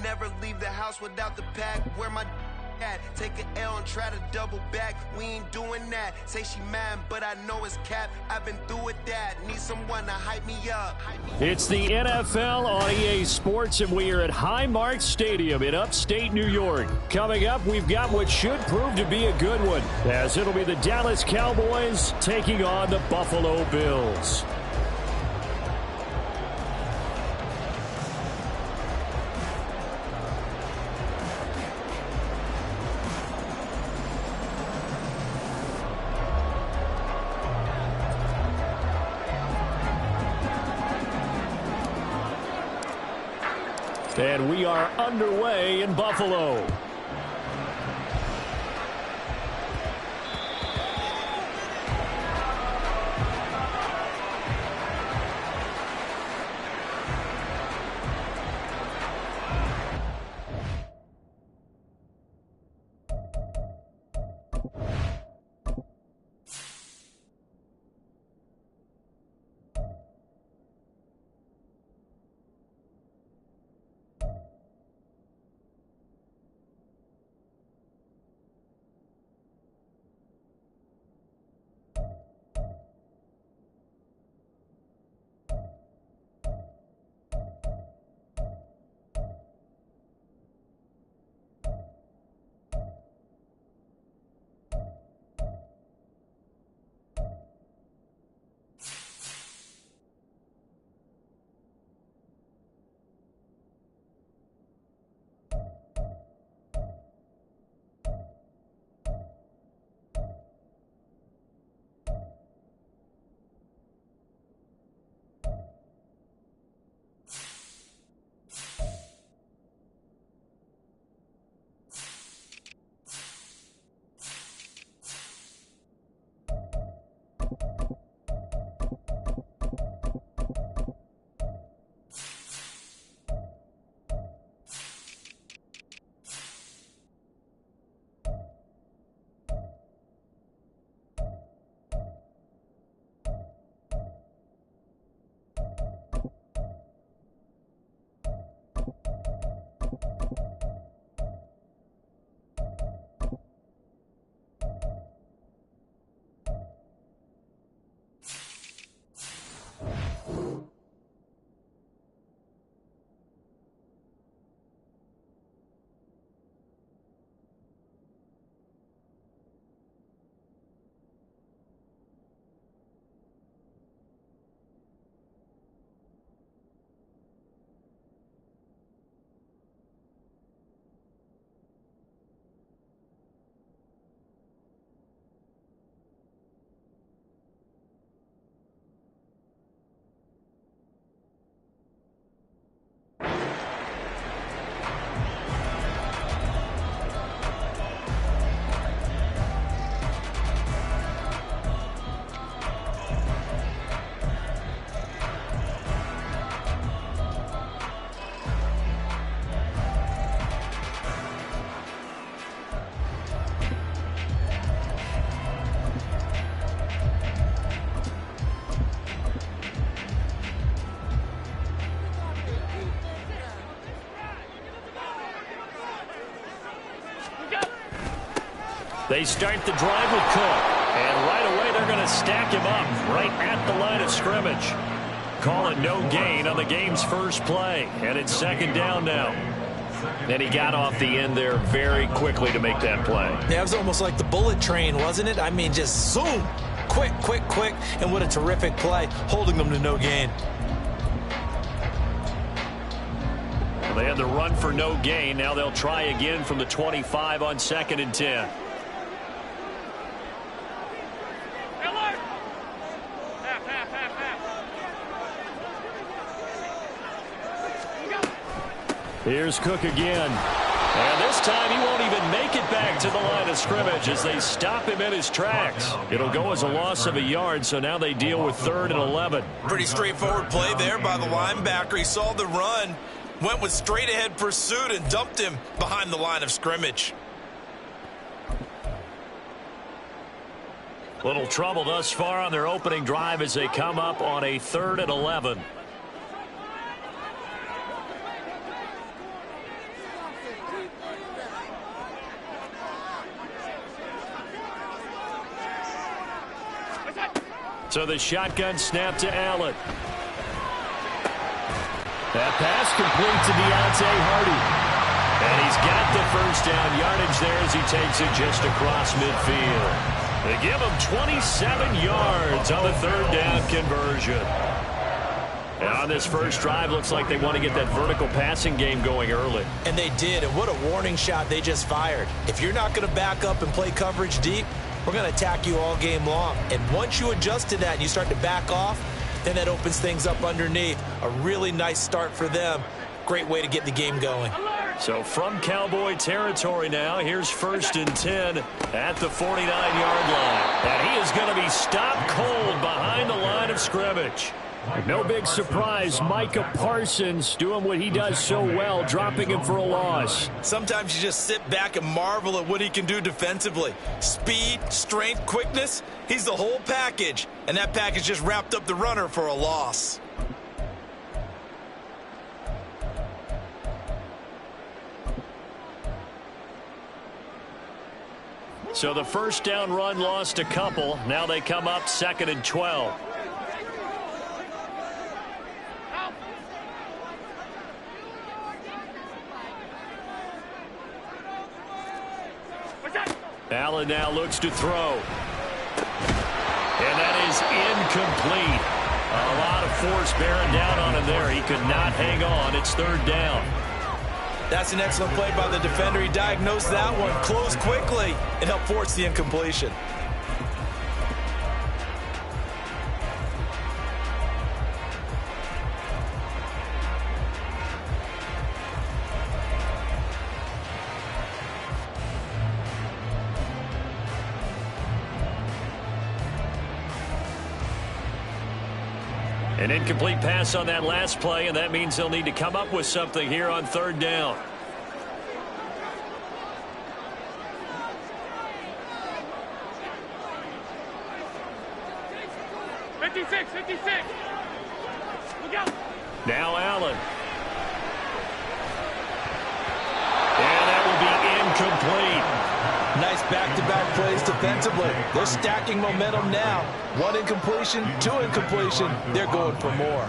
never leave the house without the pack. Where my at? Take an L and try to double back. We ain't doing that. Say she mad, but I know it's cap. I've been through with that. Need someone to hype me up. It's the NFL on EA Sports, and we are at Highmark Stadium in upstate New York. Coming up, we've got what should prove to be a good one, as it'll be the Dallas Cowboys taking on the Buffalo Bills. And we are underway in Buffalo. They start the drive with Cook, and right away they're going to stack him up right at the line of scrimmage. Call it no gain on the game's first play, and it's second down now. And he got off the end there very quickly to make that play. Yeah, it was almost like the bullet train, wasn't it? I mean, just zoom, quick, quick, quick, and what a terrific play, holding them to no gain. Well, they had the run for no gain. Now they'll try again from the 25 on 2nd and 10. Here's Cook again. And this time he won't even make it back to the line of scrimmage as they stop him in his tracks. It'll go as a loss of a yard, so now they deal with 3rd and 11. Pretty straightforward play there by the linebacker. He saw the run, went with straight-ahead pursuit, and dumped him behind the line of scrimmage. Little trouble thus far on their opening drive as they come up on a 3rd and 11. So the shotgun snap to Allen. That pass complete to Deontay Hardy. And he's got the first down yardage there as he takes it just across midfield. They give him 27 yards on the third down conversion. And on this first drive, looks like they want to get that vertical passing game going early. And they did, and what a warning shot they just fired. If you're not going to back up and play coverage deep, we're going to attack you all game long. And once you adjust to that and you start to back off, then that opens things up underneath. A really nice start for them. Great way to get the game going. So from Cowboy territory now, here's 1st and 10 at the 49-yard line. And he is going to be stopped cold behind the line of scrimmage. No big surprise, Micah Parsons doing what he does so well, dropping him for a loss. Sometimes you just sit back and marvel at what he can do defensively. Speed, strength, quickness, he's the whole package. And that package just wrapped up the runner for a loss. So the first down run lost a couple. Now they come up 2nd and 12. Allen now looks to throw. And that is incomplete. A lot of force bearing down on him there. He could not hang on. It's 3rd down. That's an excellent play by the defender. He diagnosed that one, closed quickly, and helped force the incompletion. An incomplete pass on that last play, and that means they'll need to come up with something here on 3rd down. Now Allen. And that will be incomplete. Nice back-to-back plays defensively. They're stacking momentum now. 1 incompletion, 2 incompletion. They're going for more.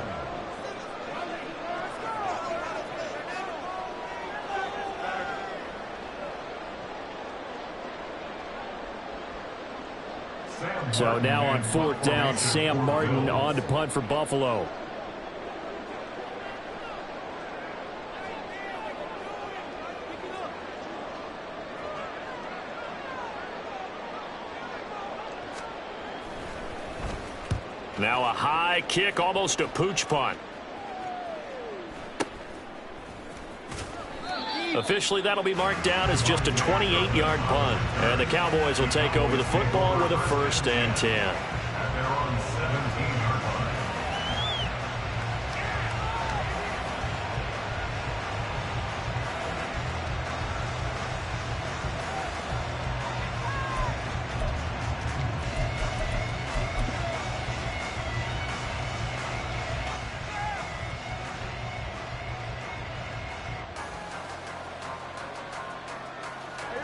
So now on 4th down, Sam Martin on to punt for Buffalo. Now a high kick, almost a pooch punt. Officially, that'll be marked down as just a 28-yard punt. And the Cowboys will take over the football with a 1st and 10.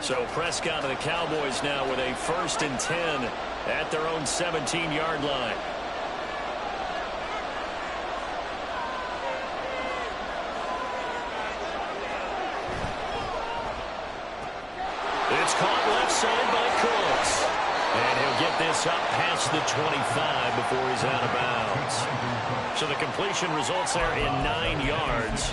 So Prescott and the Cowboys now with a 1st and 10 at their own 17-yard line. It's caught left side by Cooks. And he'll get this up past the 25 before he's out of bounds. So the completion results there in 9 yards.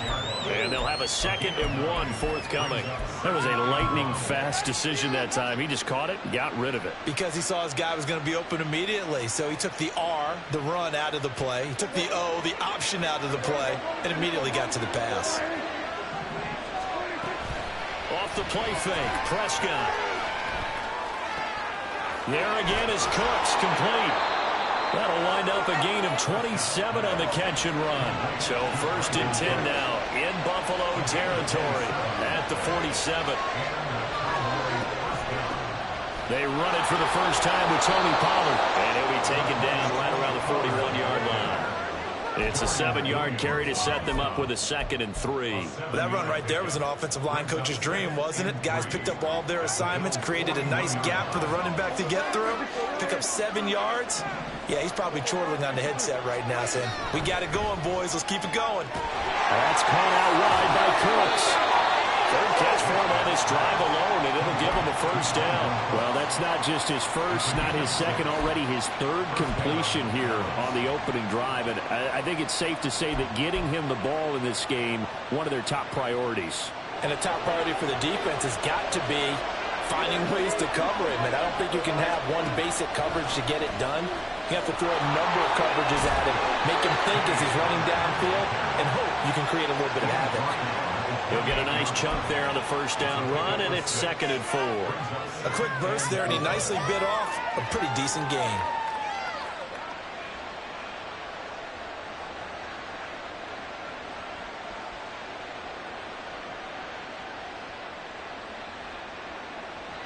And they'll have a 2nd and 1 forthcoming. That was a lightning-fast decision that time. He just caught it and got rid of it. Because he saw his guy was going to be open immediately. So he took the R, the run, out of the play. He took the O, the option, out of the play, and immediately got to the pass. Off the play fake, Prescott. There again is Cooks, complete. That'll wind up a gain of 27 on the catch and run. So 1st and 10 now in Buffalo territory at the 47. They run it for the first time with Tony Pollard. And he'll be taken down right around the 41-yard line. It's a 7-yard carry to set them up with a 2nd and 3. Well, that run right there was an offensive line coach's dream, wasn't it? Guys picked up all their assignments, created a nice gap for the running back to get through, pick up 7 yards. Yeah, he's probably chortling on the headset right now saying, we got it going, boys. Let's keep it going. That's caught out wide by Cooks. 3rd catch for him on this drive alone, and it'll give him a 1st down. Well, that's not just his first, not his second, already his 3rd completion here on the opening drive. And I think it's safe to say that getting him the ball in this game, one of their top priorities. And a top priority for the defense has got to be finding ways to cover him. And I don't think you can have one basic coverage to get it done. You have to throw a number of coverages at him, make him think as he's running downfield, and hope you can create a little bit of havoc. He'll get a nice chunk there on the 1st down run, and it's 2nd and 4. A quick burst there, and he nicely bit off a pretty decent gain.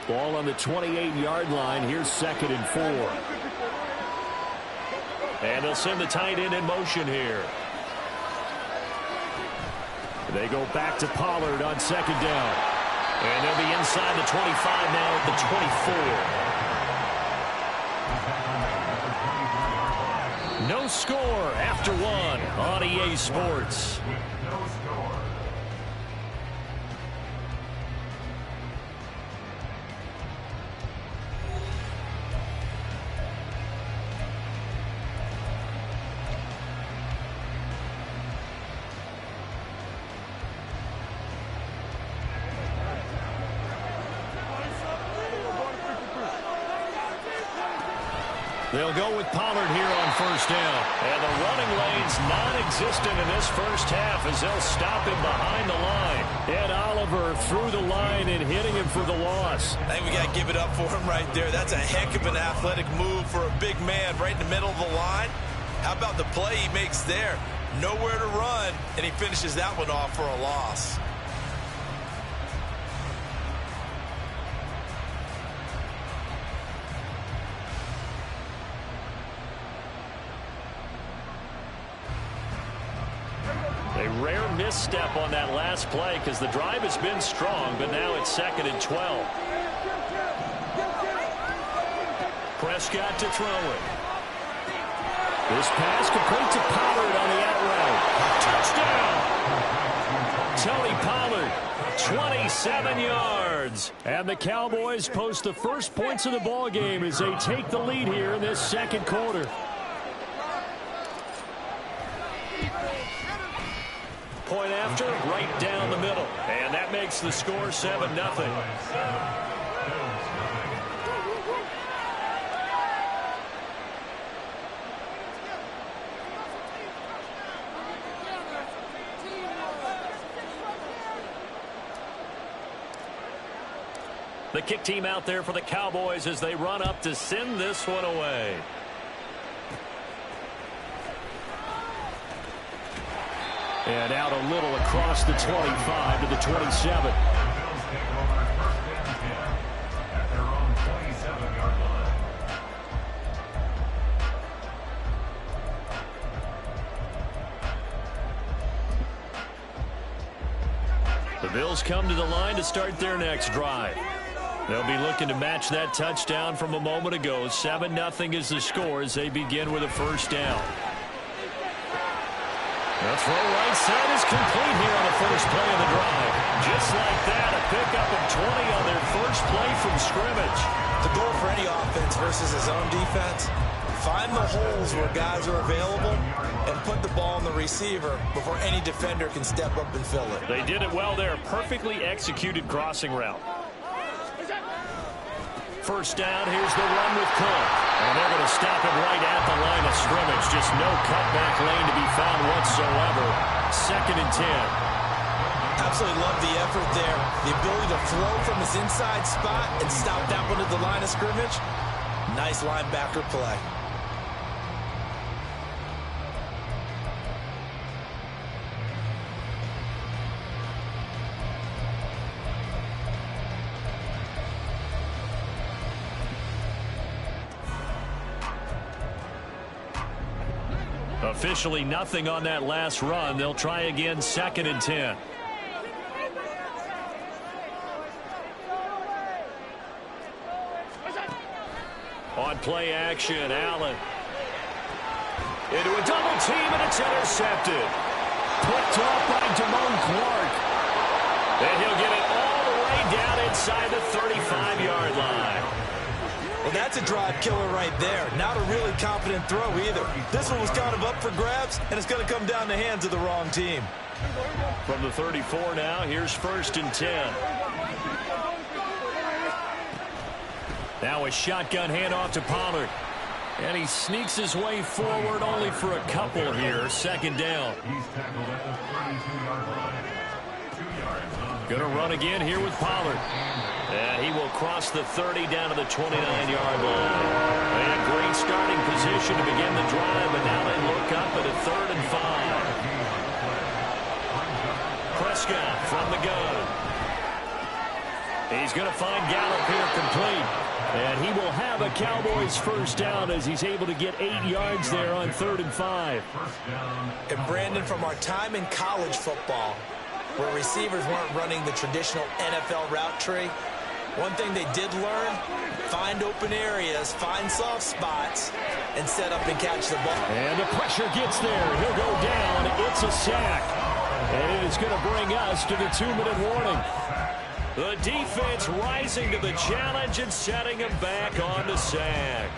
Ball on the 28-yard line. Here's 2nd and 4. And they'll send the tight end in motion here. They go back to Pollard on 2nd down. And they'll be inside the 25 now at the 24. No score after 1 on EA Sports. They'll go with Pollard here on 1st down. And the running lane's non-existent in this 1st half as they'll stop him behind the line. Ed Oliver through the line and hitting him for the loss. I think we got to give it up for him right there. That's a heck of an athletic move for a big man right in the middle of the line. How about the play he makes there? Nowhere to run, and he finishes that one off for a loss. A rare misstep on that last play because the drive has been strong, but now it's 2nd and 12. Prescott to throw it. This pass complete to Pollard on the out route. Touchdown! Tony Pollard, 27 yards. And the Cowboys post the first points of the ball game as they take the lead here in this 2nd quarter. Point after, right down the middle. And that makes the score 7-0. The kick team out there for the Cowboys as they run up to send this one away. And out a little across the 25 to the 27. The Bills come to the line to start their next drive. They'll be looking to match that touchdown from a moment ago. 7-0 is the score as they begin with a 1st down. The throw right side is complete here on the 1st play of the drive. Just like that, a pickup of 20 on their 1st play from scrimmage. The goal for any offense versus his own defense, find the holes where guys are available and put the ball on the receiver before any defender can step up and fill it. They did it well there. Perfectly executed crossing route. 1st down, here's the run with Cook. And they're going to stop it right at the line of scrimmage. Just no cutback lane to be found whatsoever. 2nd and 10. Absolutely love the effort there. The ability to throw from his inside spot and stop that one at the line of scrimmage. Nice linebacker play. A Officially nothing on that last run. They'll try again, 2nd and 10. On play action, Allen. Into a double team, and it's intercepted. Picked off by Damone Clark. And he'll get it all the way down inside the 35-yard line. Well, that's a drive killer right there. Not a really confident throw either. This one was kind of up for grabs, and it's going to come down the hands of the wrong team. From the 34 now, here's 1st and 10. Now a shotgun handoff to Pollard. And he sneaks his way forward only for a couple here. 2nd down. Going to run again here with Pollard. And he will cross the 30 down to the 29-yard line. And a great starting position to begin the drive, and now they look up at a 3rd and 5. Prescott from the gun. He's going to find Gallup here complete. And he will have a Cowboys 1st down as he's able to get 8 yards there on 3rd and 5. And Brandon, from our time in college football, where receivers weren't running the traditional NFL route tree, one thing they did learn, find open areas, find soft spots, and set up and catch the ball. And the pressure gets there. He'll go down. It's a sack. And it is going to bring us to the 2-minute warning. The defense rising to the challenge and setting him back on the sack.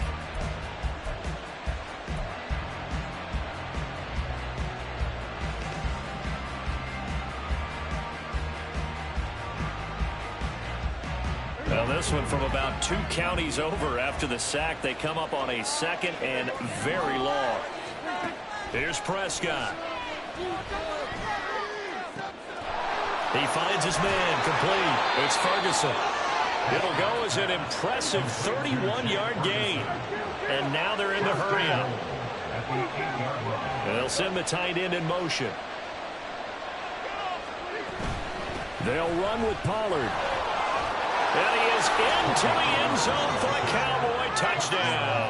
Well, this one from about 2 counties over after the sack. They come up on a 2nd and very long. Here's Prescott. He finds his man complete. It's Ferguson. It'll go as an impressive 31-yard gain. And now they're in the hurry-up. They'll send the tight end in motion. They'll run with Pollard. And he is into the end zone for a Cowboy touchdown.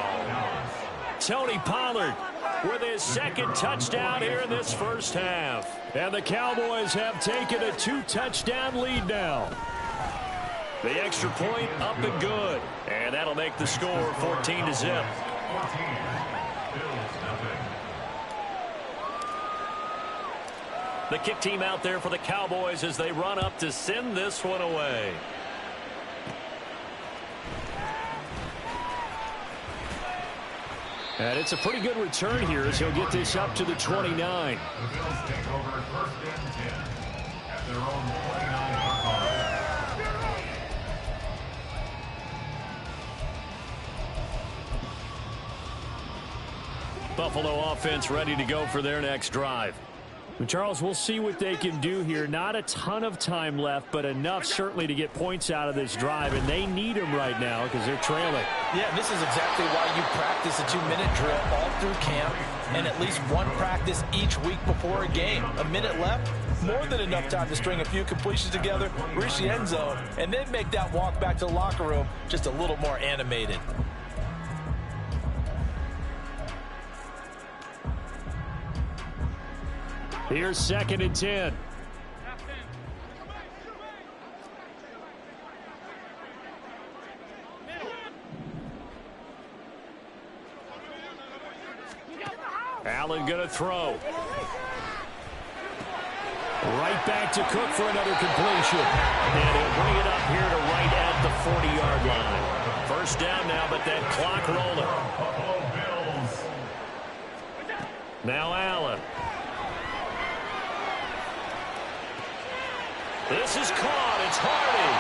Tony Pollard with his 2nd touchdown here in this 1st half. And the Cowboys have taken a 2-touchdown lead now. The extra point up and good. And that'll make the score 14-0. The kick team out there for the Cowboys as they run up to send this one away. And it's a pretty good return here as he'll get this up to the 29. Buffalo offense ready to go for their next drive. Charles, we'll see what they can do here. Not a ton of time left, but enough certainly to get points out of this drive, and they need them right now because they're trailing. Yeah, this is exactly why you practice a 2-minute drill all through camp and at least one practice each week before a game. A minute left, more than enough time to string a few completions together, reach the end zone, and then make that walk back to the locker room just a little more animated. Here's 2nd and 10. Allen going to throw. Right back to Cook for another completion. And he'll bring it up here to right at the 40-yard line. 1st down now, but that clock rolling. Now Allen. This is caught. It's Hardy.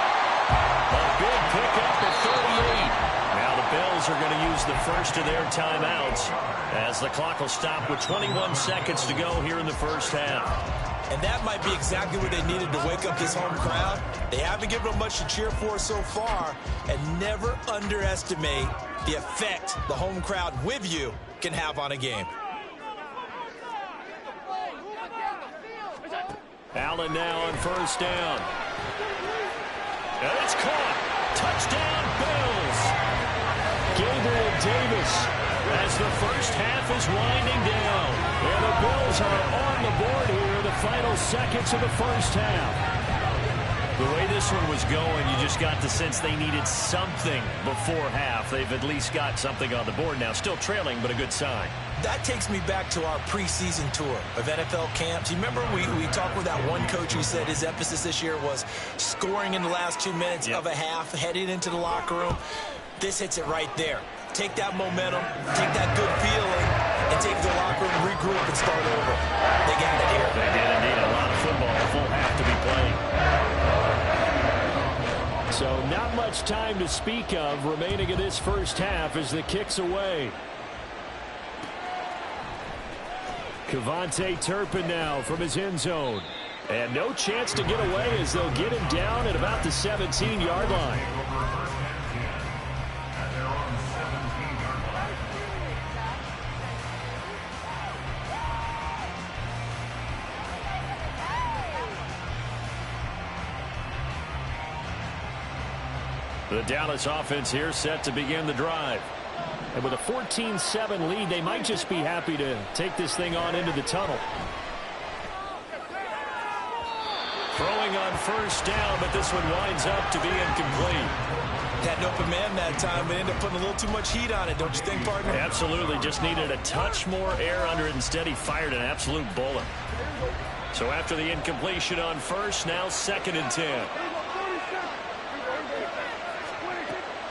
A good pickup at 38. Now the Bills are going to use the first of their timeouts as the clock will stop with 21 seconds to go here in the 1st half. And that might be exactly what they needed to wake up this home crowd. They haven't given them much to cheer for so far, and never underestimate the effect the home crowd with you can have on a game. Allen now on 1st down. And it's caught. Touchdown, Bills. Gabriel Davis as the first half is winding down. And the Bills are on the board here in the final seconds of the first half. The way this one was going, you just got the sense they needed something before half. They've at least got something on the board now. Still trailing, but a good sign. That takes me back to our preseason tour of NFL camps. You remember we talked with that one coach who said his emphasis this year was scoring in the last 2 minutes of a half, heading into the locker room. This hits it right there. Take that momentum, take that good feeling, and take the locker room, regroup, and start over. They got it here. They did indeed. A lot of football, a full half to be played. So not much time to speak of remaining in this first half as the kick's away. Kevontae Turpin now from his end zone. And no chance to get away as they'll get him down at about the 17-yard line. The Dallas offense here set to begin the drive. And with a 14-7 lead, they might just be happy to take this thing on into the tunnel. Throwing on first down, but this one winds up to be incomplete. Had an open man that time, but ended up putting a little too much heat on it, don't you think, partner? Absolutely. Just needed a touch more air under it. Instead, he fired an absolute bullet. So after the incompletion on first, now 2nd and 10.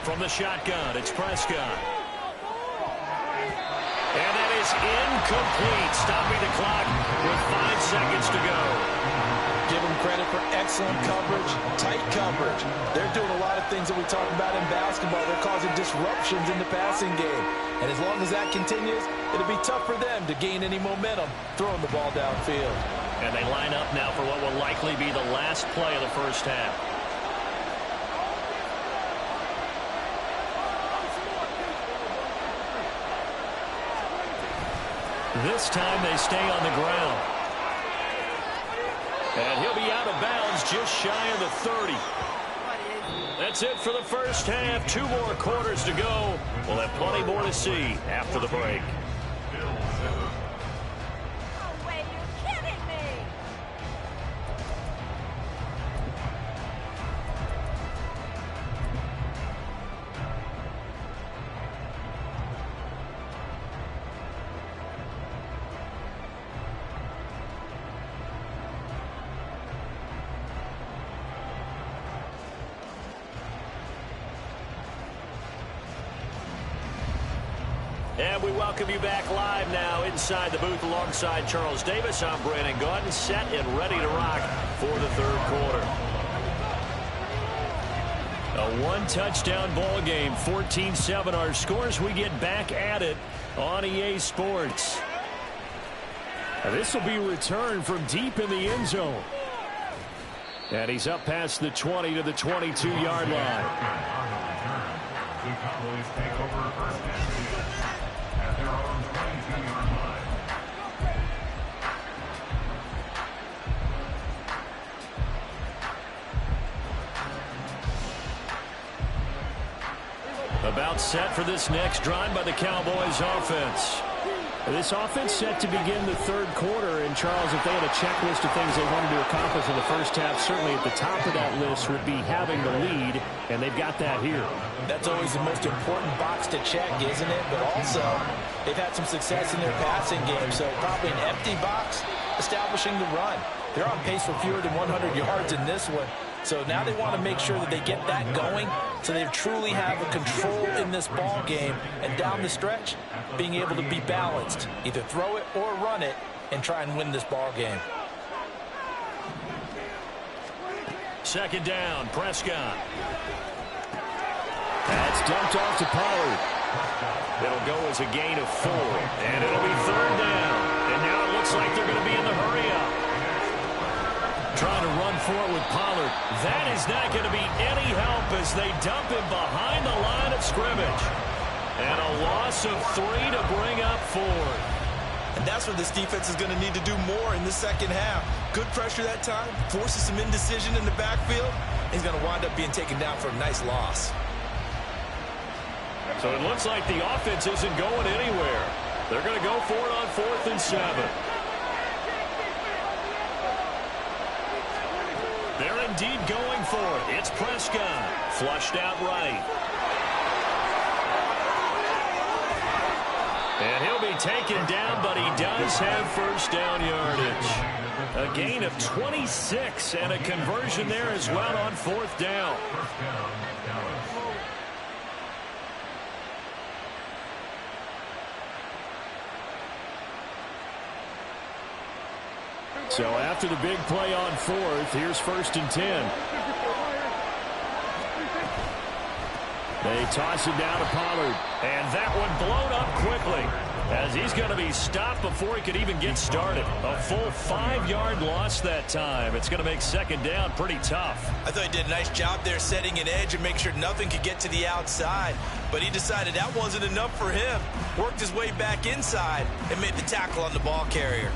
From the shotgun, it's Prescott. And that is incomplete, stopping the clock with 5 seconds to go. Give them credit for excellent coverage, tight coverage. They're doing a lot of things that we talk about in basketball. They're causing disruptions in the passing game. And as long as that continues, it'll be tough for them to gain any momentum throwing the ball downfield. And they line up now for what will likely be the last play of the first half. This time they stay on the ground. And he'll be out of bounds just shy of the 30. That's it for the first half. 2 more quarters to go. We'll have plenty more to see after the break. No way, you're kidding me! And we welcome you back live now inside the booth alongside Charles Davis. I'm Brandon Gaudin, set and ready to rock for the 3rd quarter. A 1-touchdown ball game, 14-7 our scores. We get back at it on EA Sports. This will be returned from deep in the end zone. And he's up past the 20 to the 22-yard line. The Cowboys take over first at their own 22-yard line. About set for this next drive by the Cowboys offense. This offense set to begin the 3rd quarter. And, Charles, if they had a checklist of things they wanted to accomplish in the first half, certainly at the top of that list would be having the lead, and they've got that here. That's always the most important box to check, isn't it? But also, they've had some success in their passing game, so probably an empty box establishing the run. They're on pace for fewer than 100 yards in this one. So now they want to make sure that they get that going so they truly have a control in this ball game. And down the stretch, being able to be balanced. Either throw it or run it and try and win this ball game. 2nd down, Prescott. That's dumped off to Pollard. It'll go as a gain of 4. And it'll be 3rd down. And now it looks like they're going to be in the hurry-up. Trying to run for it with Pollard. That is not going to be any help as they dump him behind the line of scrimmage. And a loss of 3 to bring up 4. And that's what this defense is going to need to do more in the second half. Good pressure that time, forces some indecision in the backfield. He's going to wind up being taken down for a nice loss. So it looks like the offense isn't going anywhere. They're going to go for it on 4th and 7. They're indeed going for it. It's Prescott. Flushed out right. And he'll be taken down, but he does have first down yardage. A gain of 26 and a conversion there as well on 4th down. So after the big play on 4th, here's 1st and 10. They toss it down to Pollard. And that one blown up quickly as he's going to be stopped before he could even get started. A full 5-yard loss that time. It's going to make 2nd down pretty tough. I thought he did a nice job there setting an edge and make sure nothing could get to the outside. But he decided that wasn't enough for him. Worked his way back inside and made the tackle on the ball carrier.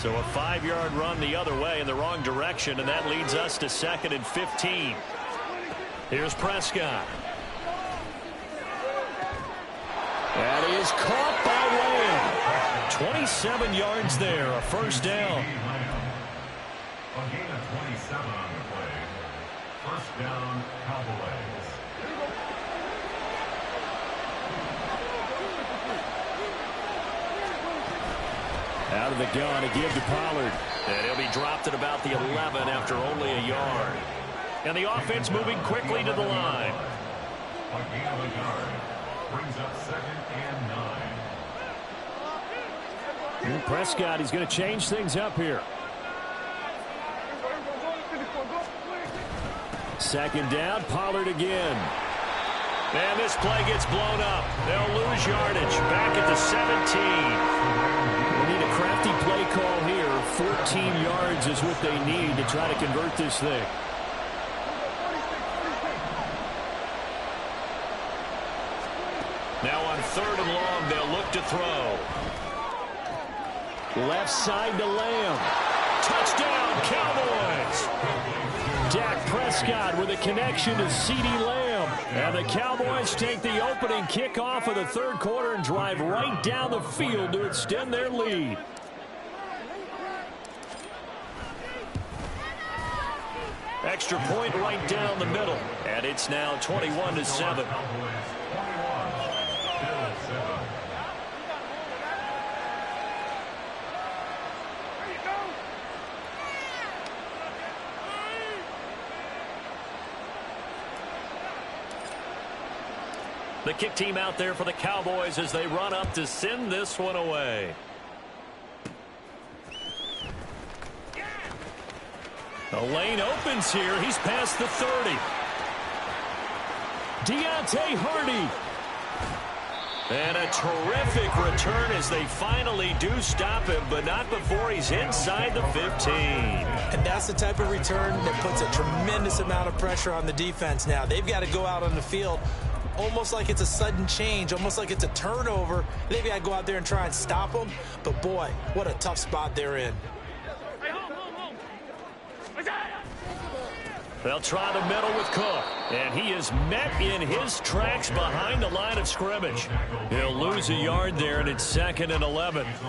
So a 5-yard run the other way in the wrong direction, and that leads us to 2nd and 15. Here's Prescott. That is caught by Lamb. 27 yards there, a first down. A gain of 27 on the play. First down, Cowboys. Out of the gun to give to Pollard. And he'll be dropped at about the 11 after only a yard. And the offense moving quickly to the line. A gain of a yard. Brings up 2nd and 9. And Prescott, he's going to change things up here. 2nd down, Pollard again. And this play gets blown up. They'll lose yardage. Back at the 17. Need a crafty play call here. 14 yards is what they need to try to convert this thing. Now on 3rd and long, they'll look to throw. Left side to Lamb. Touchdown, Cowboys! Dak Prescott with a connection to CeeDee Lamb. And the Cowboys take the opening kickoff of the 3rd quarter and drive right down the field to extend their lead. Extra point right down the middle. And it's now 21-7. The kick team out there for the Cowboys as they run up to send this one away. The lane opens here. He's past the 30. Deontay Hardy. And a terrific return as they finally do stop him, but not before he's inside the 15. And that's the type of return that puts a tremendous amount of pressure on the defense now. They've got to go out on the field almost like it's a sudden change, almost like it's a turnover. They've got to go out there and try and stop them. But, boy, what a tough spot they're in. They'll try the middle with Cook. And he is met in his tracks behind the line of scrimmage. He'll lose a yard there, and it's 2nd and 11. Brings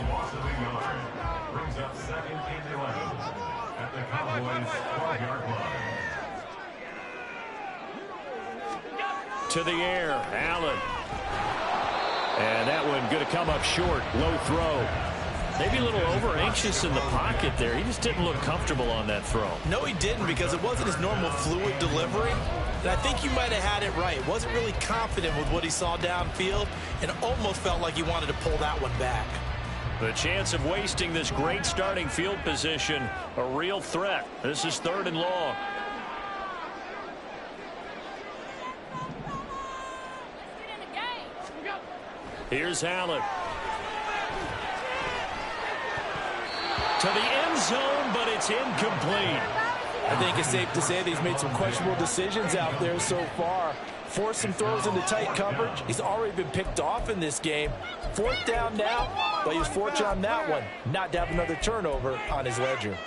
up 2nd and 11 at the Cowboys 12-yard line. To the air, Allen. And that one going to come up short. Low throw. Maybe a little over-anxious in the pocket there. He just didn't look comfortable on that throw. No, he didn't, because it wasn't his normal fluid delivery. And I think you might have had it right. Wasn't really confident with what he saw downfield and almost felt like he wanted to pull that one back. The chance of wasting this great starting field position, a real threat. This is 3rd and long. Here's Allen. To the end zone, but it's incomplete. I think it's safe to say that he's made some questionable decisions out there so far. Forced some throws into tight coverage. He's already been picked off in this game. 4th down now. But he was fortunate on that one not to have another turnover on his ledger.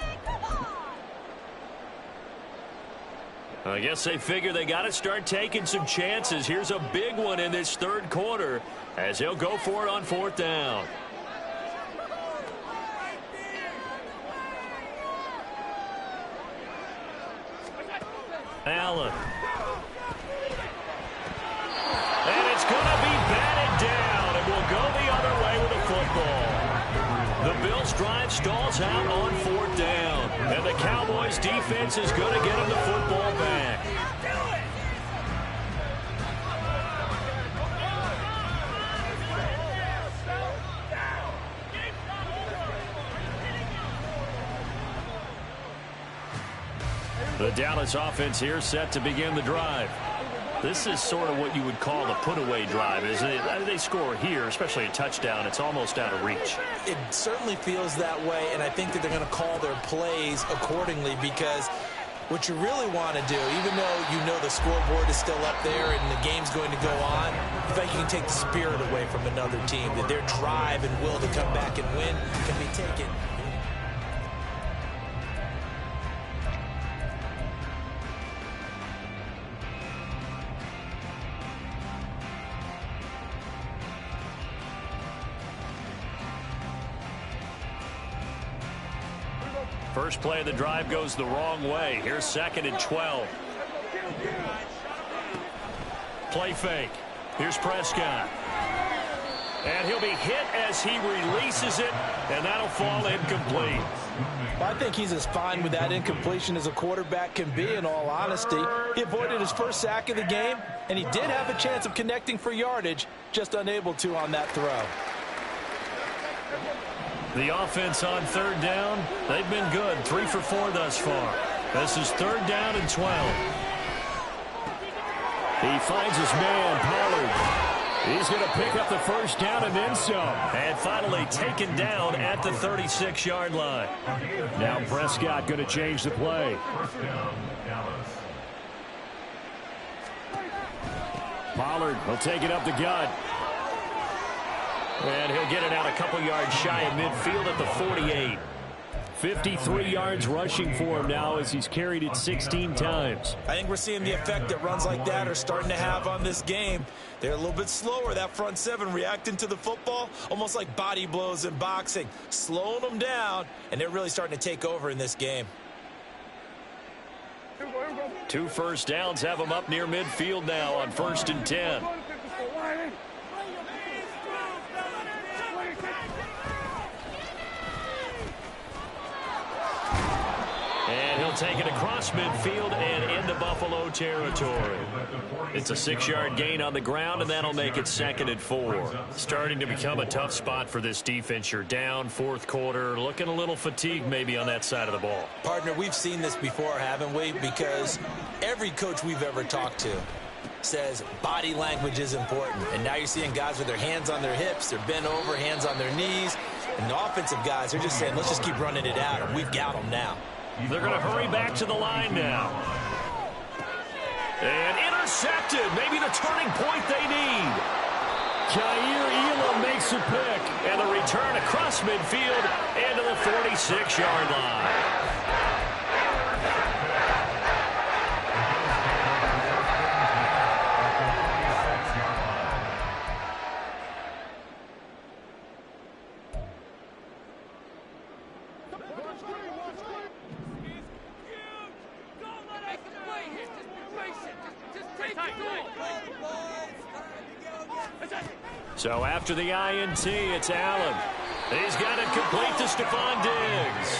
I guess they figure they got to start taking some chances. Here's a big one in this third quarter as he'll go for it on fourth down. Allen. And it's going to be batted down, and will go the other way with the football. The Bills' drive stalls out on fourth down, and the Cowboys' defense is going to get them the football back. The Dallas offense here set to begin the drive. This is sort of what you would call a put-away drive, isn't it? They score here, especially a touchdown. It's almost out of reach. It certainly feels that way, and I think that they're going to call their plays accordingly, because what you really want to do, even though you know the scoreboard is still up there and the game's going to go on, in fact, you can take the spirit away from another team, that their drive and will to come back and win can be taken. First play of the drive goes the wrong way. Here's 2nd and 12. Play fake. Here's Prescott. And he'll be hit as he releases it, and that'll fall incomplete. I think he's as fine with that incompletion as a quarterback can be, in all honesty. He avoided his first sack of the game, and he did have a chance of connecting for yardage, just unable to on that throw. The offense on third down, they've been good. 3 for 4 thus far. This is 3rd down and 12. He finds his man, Pollard. He's going to pick up the first down and then some. And finally taken down at the 36-yard line. Now Prescott going to change the play. Pollard will take it up the gut. And he'll get it out a couple yards shy of midfield at the 48. 53 yards rushing for him now as he's carried it 16 times. I think we're seeing the effect that runs like that are starting to have on this game. They're a little bit slower, that front seven, reacting to the football, almost like body blows in boxing, slowing them down, and they're really starting to take over in this game. 2 first downs have them up near midfield now on 1st and 10. And he'll take it across midfield and into Buffalo territory. It's a 6-yard gain on the ground, and that'll make it 2nd and 4. Starting to become a tough spot for this defense. You're down 4th quarter, looking a little fatigued maybe on that side of the ball. Partner, we've seen this before, haven't we? Because every coach we've ever talked to says body language is important. And now you're seeing guys with their hands on their hips, they're bent over, hands on their knees. And the offensive guys are just saying, let's just keep running it at them. We've got them now. They're going to hurry back to the line now. And intercepted. Maybe the turning point they need. Jair Elam makes a pick. And the return across midfield into the 46-yard line. So after the INT, it's Allen. He's got it complete to Stephon Diggs.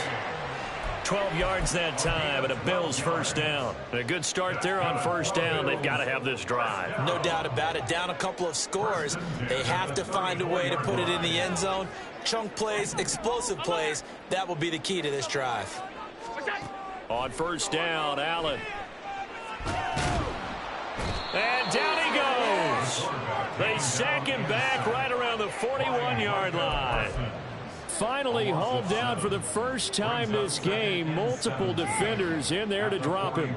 12 yards that time, and a Bills first down. And a good start there on first down. They've got to have this drive. No doubt about it. Down a couple of scores. They have to find a way to put it in the end zone. Chunk plays, explosive plays. That will be the key to this drive. On first down, Allen. And down he goes. They sack him back right around the 41-yard line. Finally hauled down for the first time this game. Multiple defenders in there to drop him.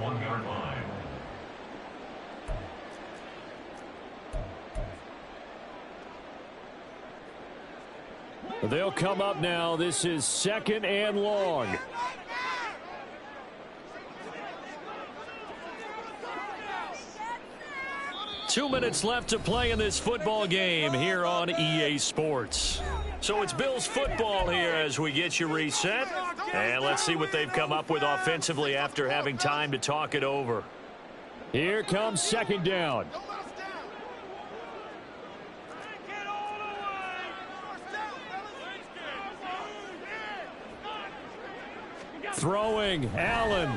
They'll come up now. This is 2nd and long. Two minutes left to play in this football game here on EA Sports. So it's Bills football here as we get you reset. And let's see what they've come up with offensively after having time to talk it over. Here comes 2nd down. Throwing, Allen.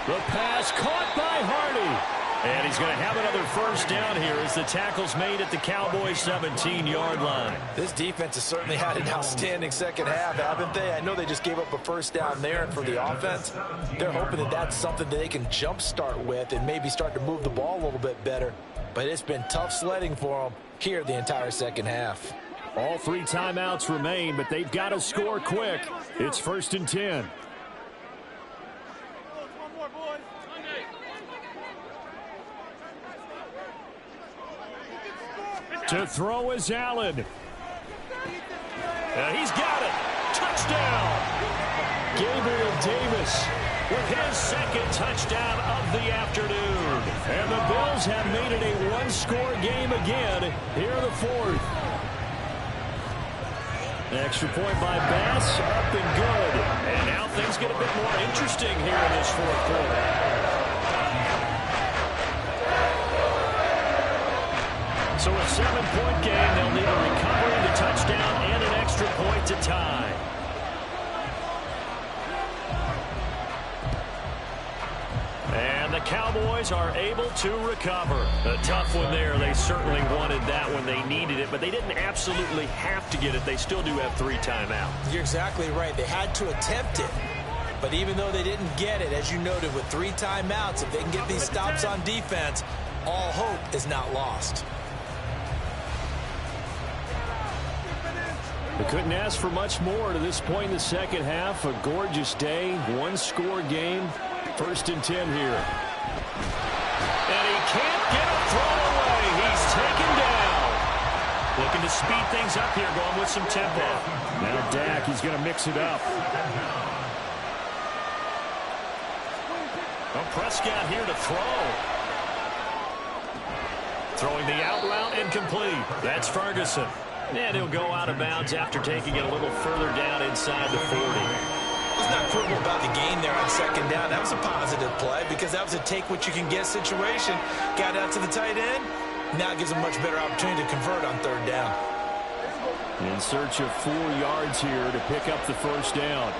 The pass caught by Hardy. And he's going to have another first down here as the tackle's made at the Cowboys 17-yard line. This defense has certainly had an outstanding second half, haven't they? I know they just gave up a first down there, and for the offense, they're hoping that that's something that they can jumpstart with and maybe start to move the ball a little bit better. But it's been tough sledding for them here the entire second half. All 3 timeouts remain, but they've got to score quick. It's 1st and 10. To throw is Allen. He's got it. Touchdown. Gabriel Davis with his 2nd touchdown of the afternoon. And the Bills have made it a one-score game again here in the 4th. Extra point by Bass, up and good. And now things get a bit more interesting here in this 4th quarter. So a 7-point game. They'll need a recovery, the touchdown, and an extra point to tie. And the Cowboys are able to recover. A tough one there. They certainly wanted that when they needed it, but they didn't absolutely have to get it. They still do have 3 timeouts. You're exactly right. They had to attempt it. But even though they didn't get it, as you noted, with 3 timeouts, if they can get these stops on defense, all hope is not lost. They couldn't ask for much more to this point in the second half. A gorgeous day, one-score game. 1st and 10 here. And he can't get a throw away. He's taken down. Looking to speed things up here, going with some tempo. Now Dak, he's going to mix it up. Well, Prescott here to throw. Throwing the out route incomplete. That's Ferguson. And he'll go out of bounds after taking it a little further down inside the 40. Let's not quibble about the gain there on 2nd down. That was a positive play because that was a take-what-you-can-get situation. Got out to the tight end. Now it gives them a much better opportunity to convert on 3rd down. In search of 4 yards here to pick up the first down.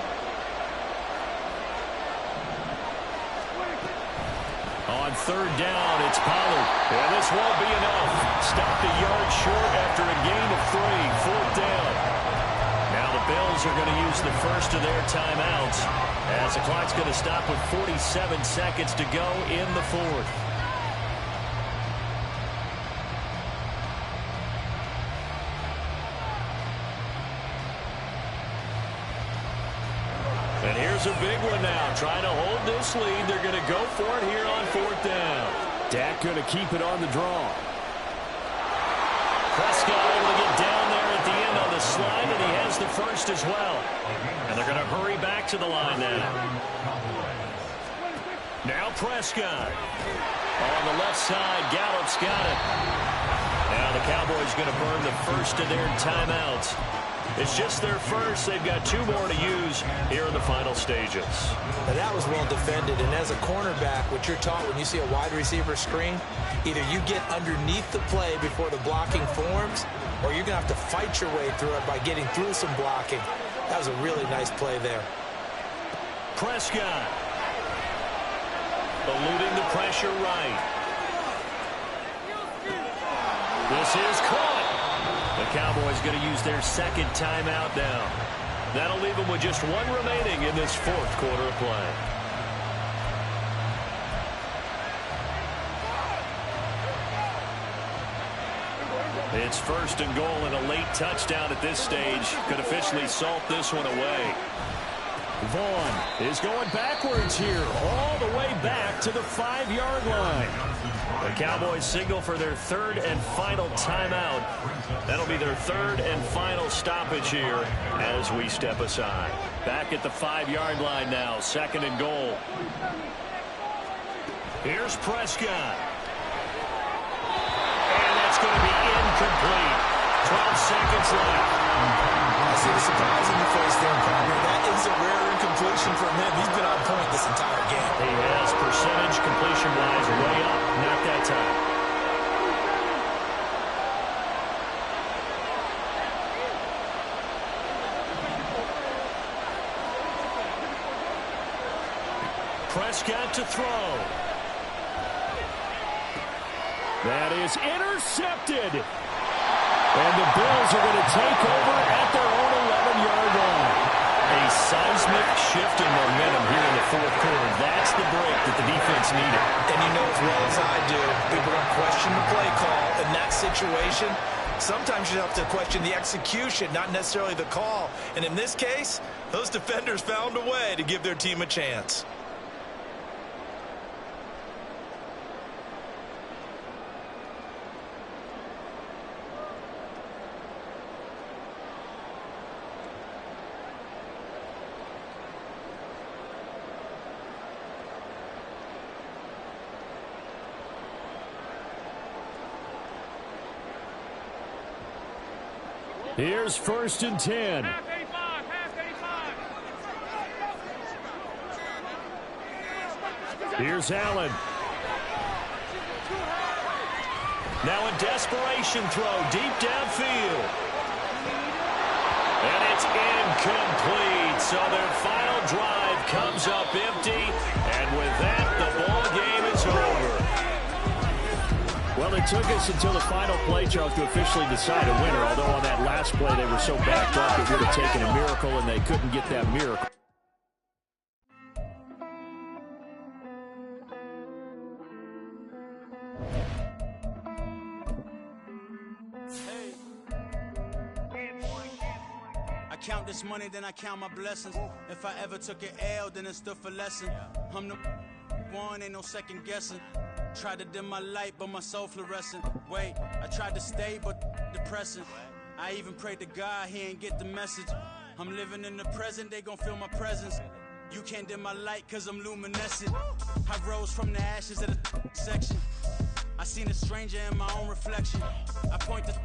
On 3rd down, it's Pollard. And this won't be enough. Stopped a yard short after a gain of 3. 4th down. Now the Bills are going to use the first of their timeouts as the clock's going to stop with 47 seconds to go in the 4th. And here's a big one now. Trying to hold this lead. They're going to go for it here on 4th down. Dak going to keep it on the draw. Prescott able to get down there at the end on the slide, and he has the first as well. And they're going to hurry back to the line now. Now Prescott. On the left side, Gallup's got it. Now the Cowboys going to burn the first of their timeouts. It's just their first. They've got 2 more to use here in the final stages. Now that was well defended, and as a cornerback, what you're taught when you see a wide receiver screen, either you get underneath the play before the blocking forms, or you're going to have to fight your way through it by getting through some blocking. That was a really nice play there. Prescott. Eluding the pressure right. This is caught. The Cowboys going to use their 2nd timeout now. That'll leave them with just 1 remaining in this 4th quarter of play. It's 1st and goal, and a late touchdown at this stage could officially salt this one away. Vaughn is going backwards here, all the way back to the 5-yard line. The Cowboys signal for their third and final timeout. That'll be their third and final stoppage here as we step aside. Back at the 5-yard line now, 2nd and goal. Here's Prescott. And that's going to be incomplete. 12 seconds left. I see the surprise in your face there, partner. That is a rare incompletion from him. He's been on point this entire game. He has percentage completion-wise way up. Not that time. Prescott to throw. That is intercepted. And the Bills are going to take over at their own 11-yard line. A seismic shift in momentum here in the 4th quarter. That's the break that the defense needed. And you know as well as I do, people are going to question the play call in that situation. Sometimes you have to question the execution, not necessarily the call. And in this case, those defenders found a way to give their team a chance. Here's 1st and 10. Here's Allen. Now a desperation throw deep downfield. And it's incomplete. So their final drive comes up empty. And with that, the ball game is over. Well, it took us until the final play, Charles, to officially decide a winner. Although on that last play they were so backed up it would have taken a miracle, and they couldn't get that miracle. I count this money, then I count my blessings. If I ever took an L, then it stood for lesson. I'm the one, ain't no second guessing. Tried to dim my light, but my soul fluorescent. Wait, I tried to stay, but depressing. I even prayed to God, he ain't get the message. I'm living in the present, they gon' feel my presence. You can't dim my light, cause I'm luminescent. I rose from the ashes of the section. I seen a stranger in my own reflection. I point the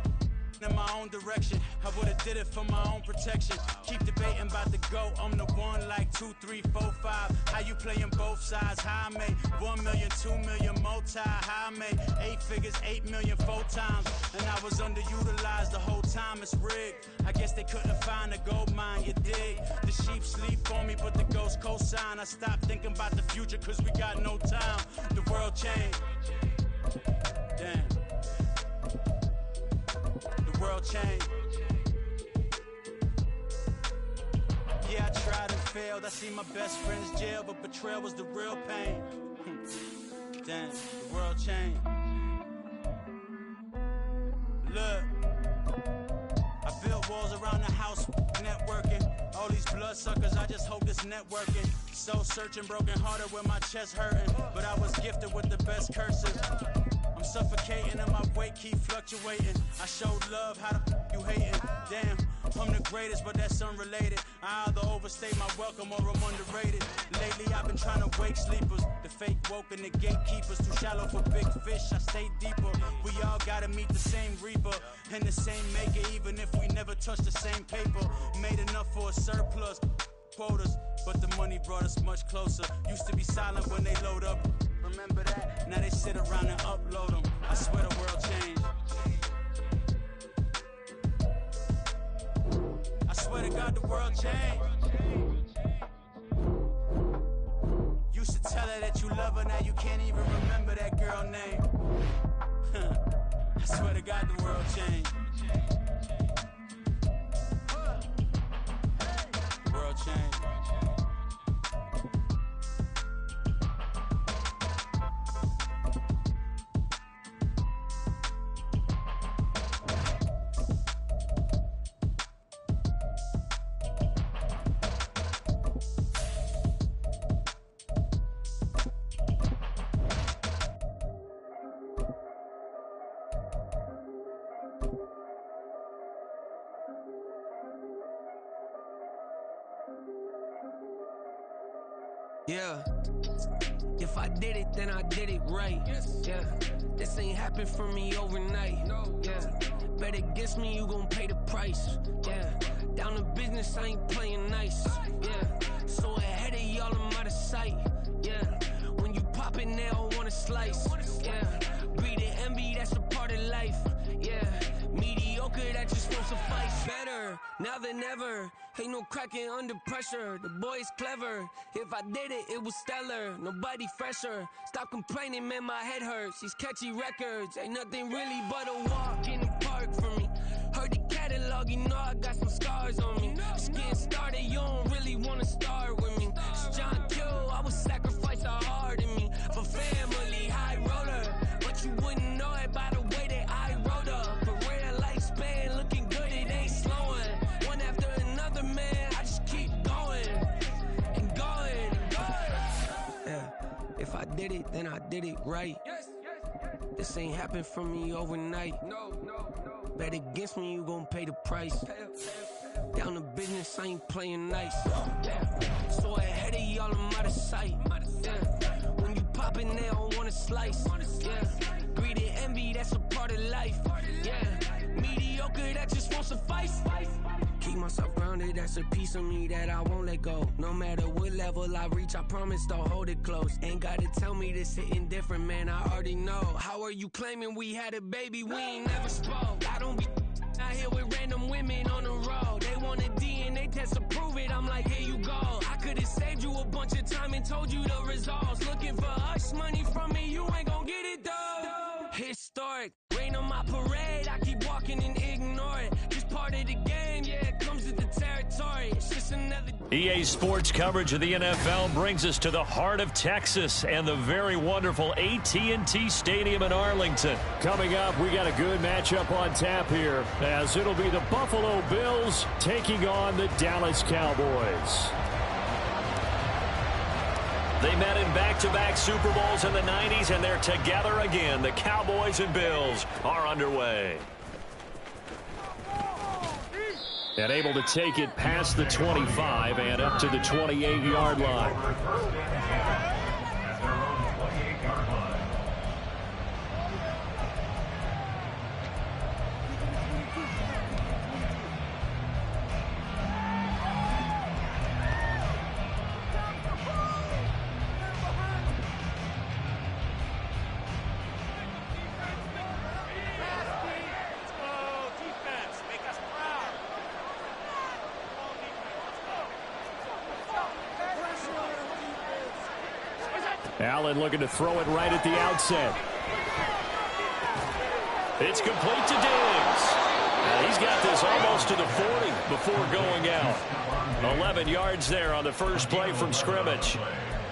in my own direction. I would've did it for my own protection. Keep debating about the GOAT. I'm the one like 2, 3, 4, 5. How you playing both sides? How I made 1 million, 2 million, multi. How I made 8 figures, 8 million 4 times. And I was underutilized the whole time. It's rigged. I guess they couldn't find a gold mine, you dig? The sheep sleep on me, but the ghost cosign. I stopped thinking about the future cause we got no time. The world changed. Damn. The world changed. Yeah, I tried and failed. I see my best friends jail, but betrayal was the real pain. Damn, the world changed. Look, I built walls around the house, networking. All these bloodsuckers, I just hope this networking. Soul searching, broken hearted with my chest hurting. But I was gifted with the best curses. I'm suffocating and my weight keep fluctuating. I showed love, how the you hating? Damn, I'm the greatest, but that's unrelated. I either overstay my welcome or I'm underrated. Lately I've been trying to wake sleepers. The fake woke and the gatekeepers. Too shallow for big fish, I stay deeper. We all gotta meet the same reaper and the same maker, even if we never touch the same paper. Made enough for a surplus quotas, but the money brought us much closer. Used to be silent when they load up. Remember that? Now they sit around and upload them. I swear the world changed. I swear to God the world changed. Used to tell her that you love her, now you can't even remember that girl name. I swear to God the world changed. The world changed. Yeah. If I did it, then I did it right. Yeah. This ain't happened for me overnight. Yeah. Bet against me, you gon' pay the price. Yeah. Down to business, I ain't playing nice. Yeah. So ahead of y'all, I'm out of sight. Yeah. When you pop it, they all wanna slice. Yeah. Greed and envy, that's a part of life. Yeah. Mediocre, that just won't suffice. Better now than ever. Ain't no cracking under pressure. The boy's clever. If I did it, it was stellar. Nobody fresher. Stop complaining, man, my head hurts. These catchy records ain't nothing really but a walk in the park for me. Heard the catalog, you know I got some scars on me. Just getting started, you don't really wanna start with me. It's John Kill, I would sacrifice a heart in me. For family, high roller. But you wouldn't know it by the way that I wrote up. A real lifespan, looking good, it ain't slowing. One after another, man, I just keep going. And going, and going. Yeah, if I did it, then I did it right. This ain't happened for me overnight. No. Bet against me, you gon' pay the price. Down to business, I ain't playing nice. Yeah. So ahead of y'all, I'm out of sight. Yeah. When you poppin', they don't wanna slice. Yeah. Greed and envy, that's a part of life. Yeah. Mediocre, that just won't suffice. Keep myself grounded, that's a piece of me that I won't let go. No matter what level I reach, I promise to hold it close. Ain't gotta tell me this hitting different, man, I already know. How are you claiming we had a baby, we ain't never spoke? I don't be out here with random women on the road. They want a DNA test to prove it, I'm like, here you go. I could've saved you a bunch of time and told you the results. Looking for hush money from me, you ain't gon' get it though. Historic, rain on my parade, I keep walking and ignore it. Just part of the game, yeah, it comes with the territory. It's just another... EA Sports coverage of the NFL brings us to the heart of Texas and the very wonderful AT&T Stadium in Arlington. Coming up, we got a good matchup on tap here, as it'll be the Buffalo Bills taking on the Dallas Cowboys. They met in back-to-back Super Bowls in the 90s, and they're together again. The Cowboys and Bills are underway. And able to take it past the 25 and up to the 28-yard line. Allen looking to throw it right at the outset. It's complete to Diggs. And he's got this almost to the 40 before going out. 11 yards there on the first play from scrimmage.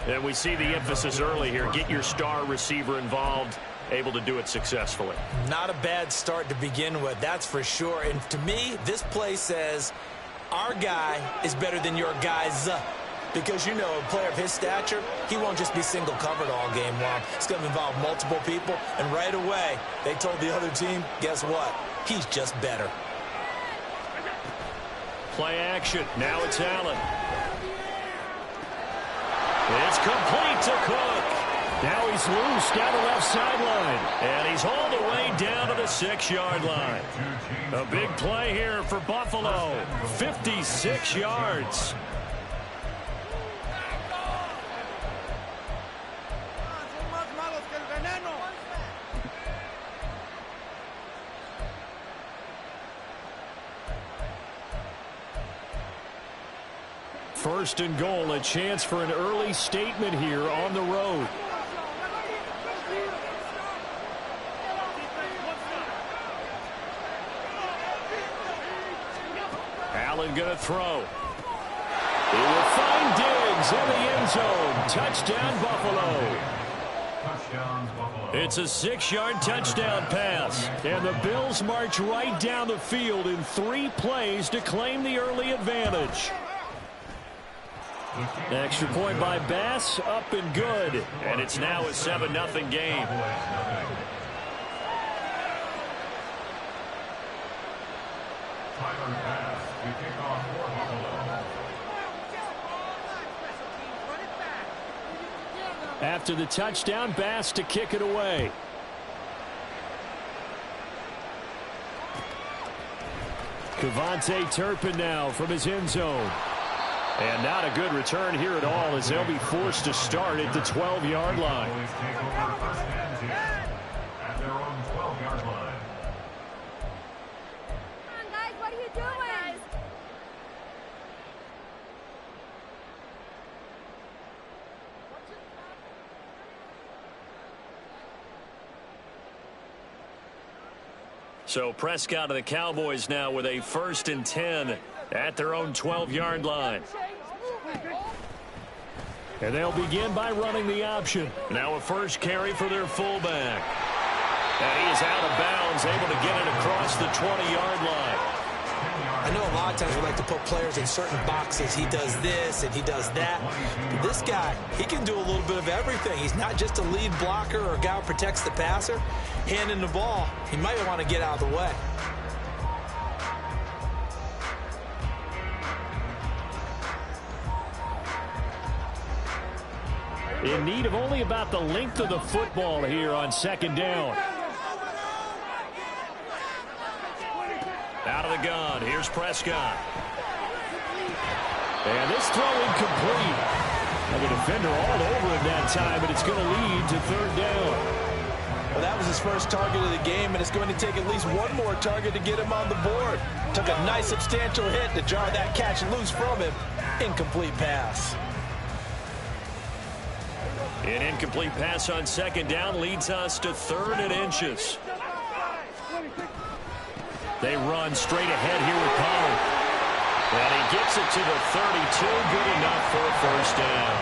And we see the emphasis early here. Get your star receiver involved. Able to do it successfully. Not a bad start to begin with, that's for sure. And to me, this play says our guy is better than your guy's. Because, you know, a player of his stature, he won't just be single covered all game long. It's going to involve multiple people. And right away, they told the other team, guess what? He's just better. Play action. Now it's Allen. It's complete to Cook. Now he's loose down the left sideline. And he's all the way down to the 6-yard line. A big play here for Buffalo. 56 yards. First and goal, a chance for an early statement here on the road. Allen gonna throw. He will find Diggs in the end zone. Touchdown, Buffalo. It's a 6-yard touchdown pass. And the Bills march right down the field in 3 plays to claim the early advantage. Extra point by Bass, up and good. And it's now a 7-0 game. Tyler Bass to kick off for Buffalo. After the touchdown, Bass to kick it away. Kevontae Turpin now from his end zone. And not a good return here at all as they'll be forced to start at the 12-yard line. At their own 12-yard line. Come on, guys, what are you doing? So Prescott of the Cowboys now with a 1st and 10 at their own 12-yard line. And they'll begin by running the option. Now a first carry for their fullback. And he is out of bounds, able to get it across the 20-yard line. I know a lot of times we like to put players in certain boxes. He does this and he does that. But this guy, he can do a little bit of everything. He's not just a lead blocker or a guy who protects the passer. Handing the ball, he might want to get out of the way. In need of only about the length of the football here on 2nd down. Out of the gun, here's Prescott. And this throw incomplete. And the defender all over him that time, but it's going to lead to 3rd down. Well, that was his first target of the game, and it's going to take at least one more target to get him on the board. Took a nice substantial hit to jar that catch loose from him. Incomplete pass. An incomplete pass on 2nd down leads us to 3rd and inches. They run straight ahead here with Pollard. And he gets it to the 32. Good enough for a 1st down.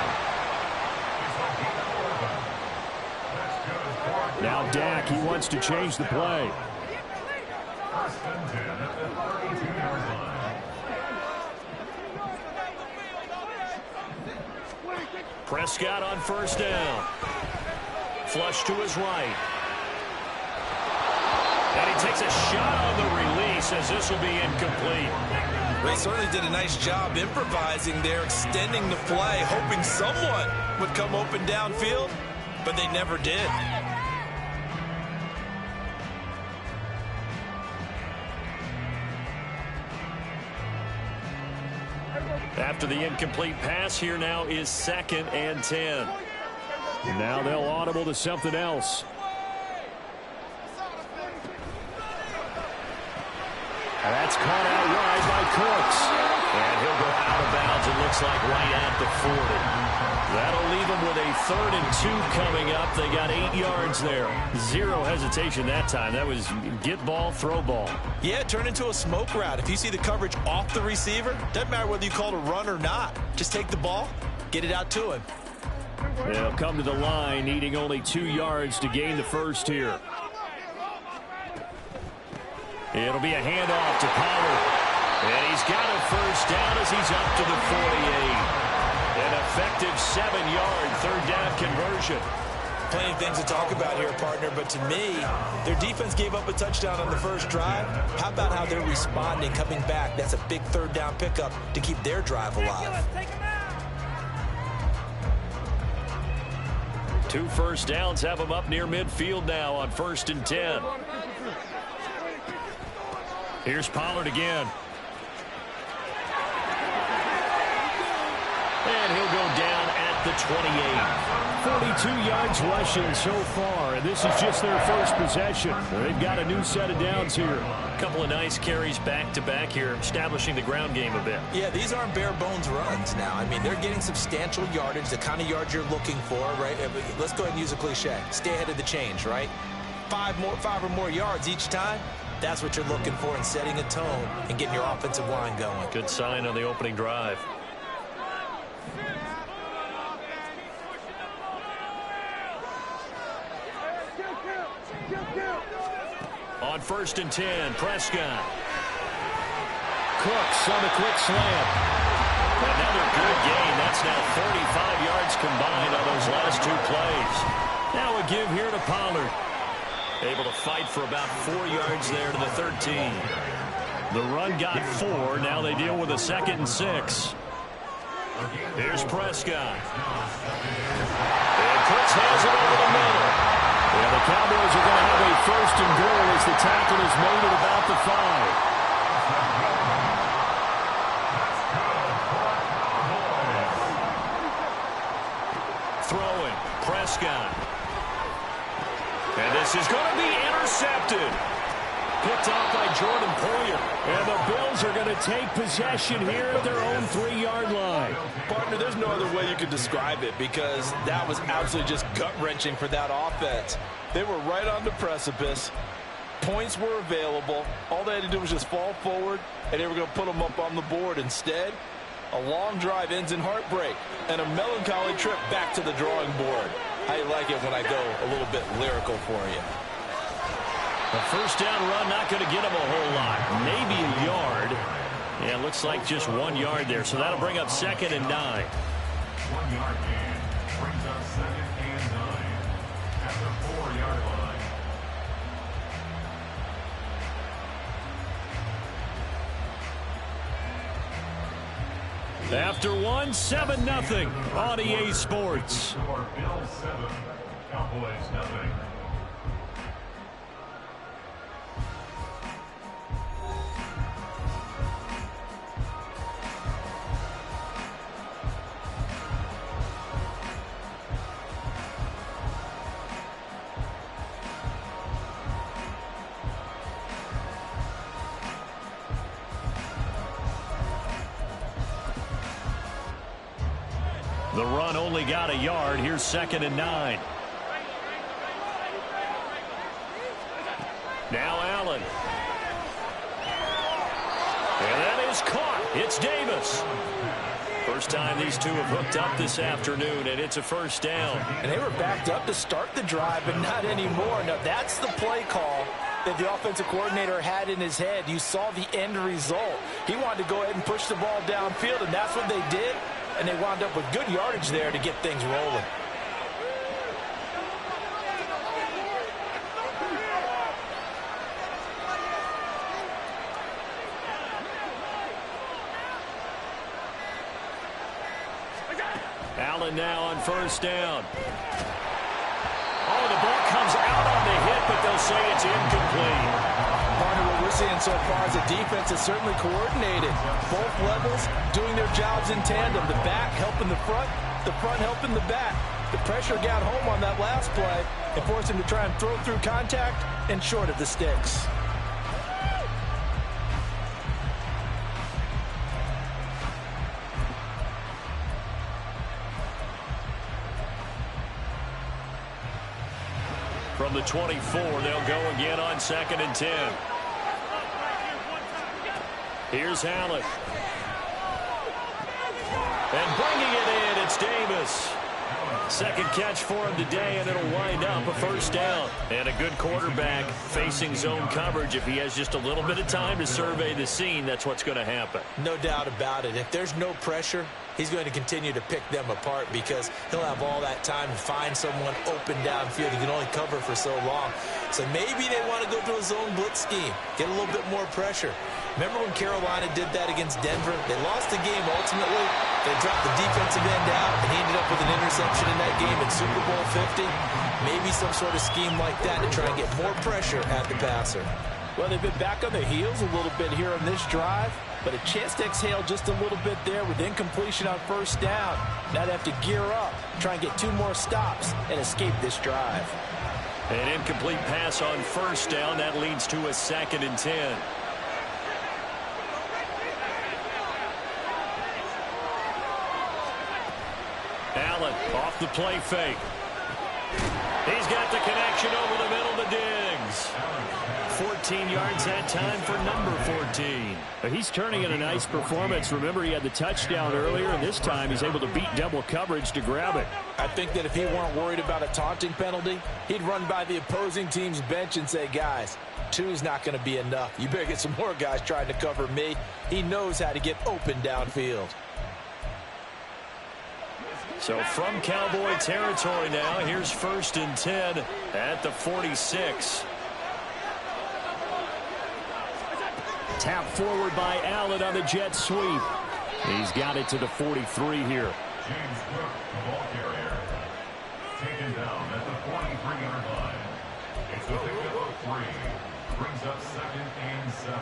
Now Dak, he wants to change the play. 1st and 10 at the 32-yard line. Prescott on 1st down. Flush to his right. And he takes a shot on the release as this will be incomplete. They certainly did a nice job improvising there, extending the play, hoping someone would come open downfield, but they never did. After the incomplete pass, here now is 2nd and 10. Now they'll audible to something else. And that's caught out wide by Cooks. And he'll go out of bounds, it looks like, right at the 40. That'll leave them with a 3rd and 2 coming up. They got 8 yards there. Zero hesitation that time. That was get ball, throw ball. Yeah, turn into a smoke route. If you see the coverage off the receiver, doesn't matter whether you call it a run or not. Just take the ball, get it out to him. They'll come to the line, needing only 2 yards to gain the 1st here. It'll be a handoff to Pollard. And he's got a 1st down as he's up to the 48. An effective 7-yard 3rd down conversion. Plenty of things to talk about here, partner, but to me, their defense gave up a touchdown on the first drive. How about how they're responding, coming back? That's a big 3rd down pickup to keep their drive alive. 2 first downs have them up near midfield now on 1st and 10. Here's Pollard again. And he'll go down at the 28. 42 yards rushing so far, and this is just their first possession. They've got a new set of downs here. A couple of nice carries back-to-back here, establishing the ground game a bit. Yeah, these aren't bare-bones runs now. I mean, they're getting substantial yardage, the kind of yards you're looking for, right? Let's go ahead and use a cliche. Stay ahead of the change, right? 5 or more yards each time. That's what you're looking for in setting a tone and getting your offensive line going. Good sign on the opening drive. On 1st and 10, Prescott. Cooks on the quick slant. Another good gain. That's now 35 yards combined on those last 2 plays. Now a give here to Pollard. Able to fight for about 4 yards there to the 13. The run got 4. Now they deal with a 2nd and 6. Here's Prescott. And Fritz has it over the middle. And the Cowboys are going to have a first and goal as the tackle is made at about the 5. Throwing, Prescott. And this is going to be intercepted. Picked off by Jordan Poyer. And the Bills are going to take possession here at their own 3-yard line. Partner, there's no other way you could describe it because that was absolutely just gut-wrenching for that offense. They were right on the precipice. Points were available. All they had to do was just fall forward, and they were going to put them up on the board. Instead, a long drive ends in heartbreak and a melancholy trip back to the drawing board. I like it when I go a little bit lyrical for you. A first down run, not going to get him a whole lot. Maybe a yard. Yeah, it looks like just 1 yard there. So that'll bring up 2nd and 9. 1 yard gain brings up 2nd and 9 at the 4-yard line. After 1, 7-0 on EA Sports. Bills 7, Cowboys 0. The run only got a yard. Here's 2nd and 9. Now Allen. And that is caught. It's Davis. First time these two have hooked up this afternoon, and it's a first down. And they were backed up to start the drive, but not anymore. Now, that's the play call that the offensive coordinator had in his head. You saw the end result. He wanted to go ahead and push the ball downfield, and that's what they did. And they wound up with good yardage there to get things rolling. Allen now on first down. Oh, the ball comes out on the hit, but they'll say it's incomplete. Partner, what we're seeing so far is the defense is certainly coordinated. Both levels doing their jobs in tandem. The back helping the front helping the back. The pressure got home on that last play and forced him to try and throw through contact and short of the sticks. From the 24, they'll go again on 2nd and 10. Here's Allen. And bringing it in, it's Davis. Second catch for him today, and it'll wind up a first down. And a good quarterback facing zone coverage. If he has just a little bit of time to survey the scene, that's what's going to happen. No doubt about it. If there's no pressure, he's going to continue to pick them apart because he'll have all that time to find someone open downfield. He can only cover for so long. So maybe they want to go to a zone blitz scheme, get a little bit more pressure. Remember when Carolina did that against Denver? They lost the game ultimately. They dropped the defensive end out, and he ended up with an interception in that game in Super Bowl 50. Maybe some sort of scheme like that to try and get more pressure at the passer. Well, they've been back on the heels a little bit here on this drive, but a chance to exhale just a little bit there with incompletion on first down. Now they have to gear up, try and get 2 more stops, and escape this drive. An incomplete pass on first down. That leads to a 2nd and 10. Allen off the play fake. He's got the connection over the middle to Diggs. 14 yards that time for number 14. He's turning in a nice performance. Remember, he had the touchdown earlier, and this time he's able to beat double coverage to grab it. I think that if he weren't worried about a taunting penalty, he'd run by the opposing team's bench and say, guys, 2's not going to be enough. You better get some more guys trying to cover me. He knows how to get open downfield. So from Cowboy territory now, here's 1st and 10 at the 46. Tap forward by Allen on the jet sweep. He's got it to the 43 here. James Cook, the ball carrier. taken down at the 43-yard line. It's a pickup of 3. Brings up 2nd and 7.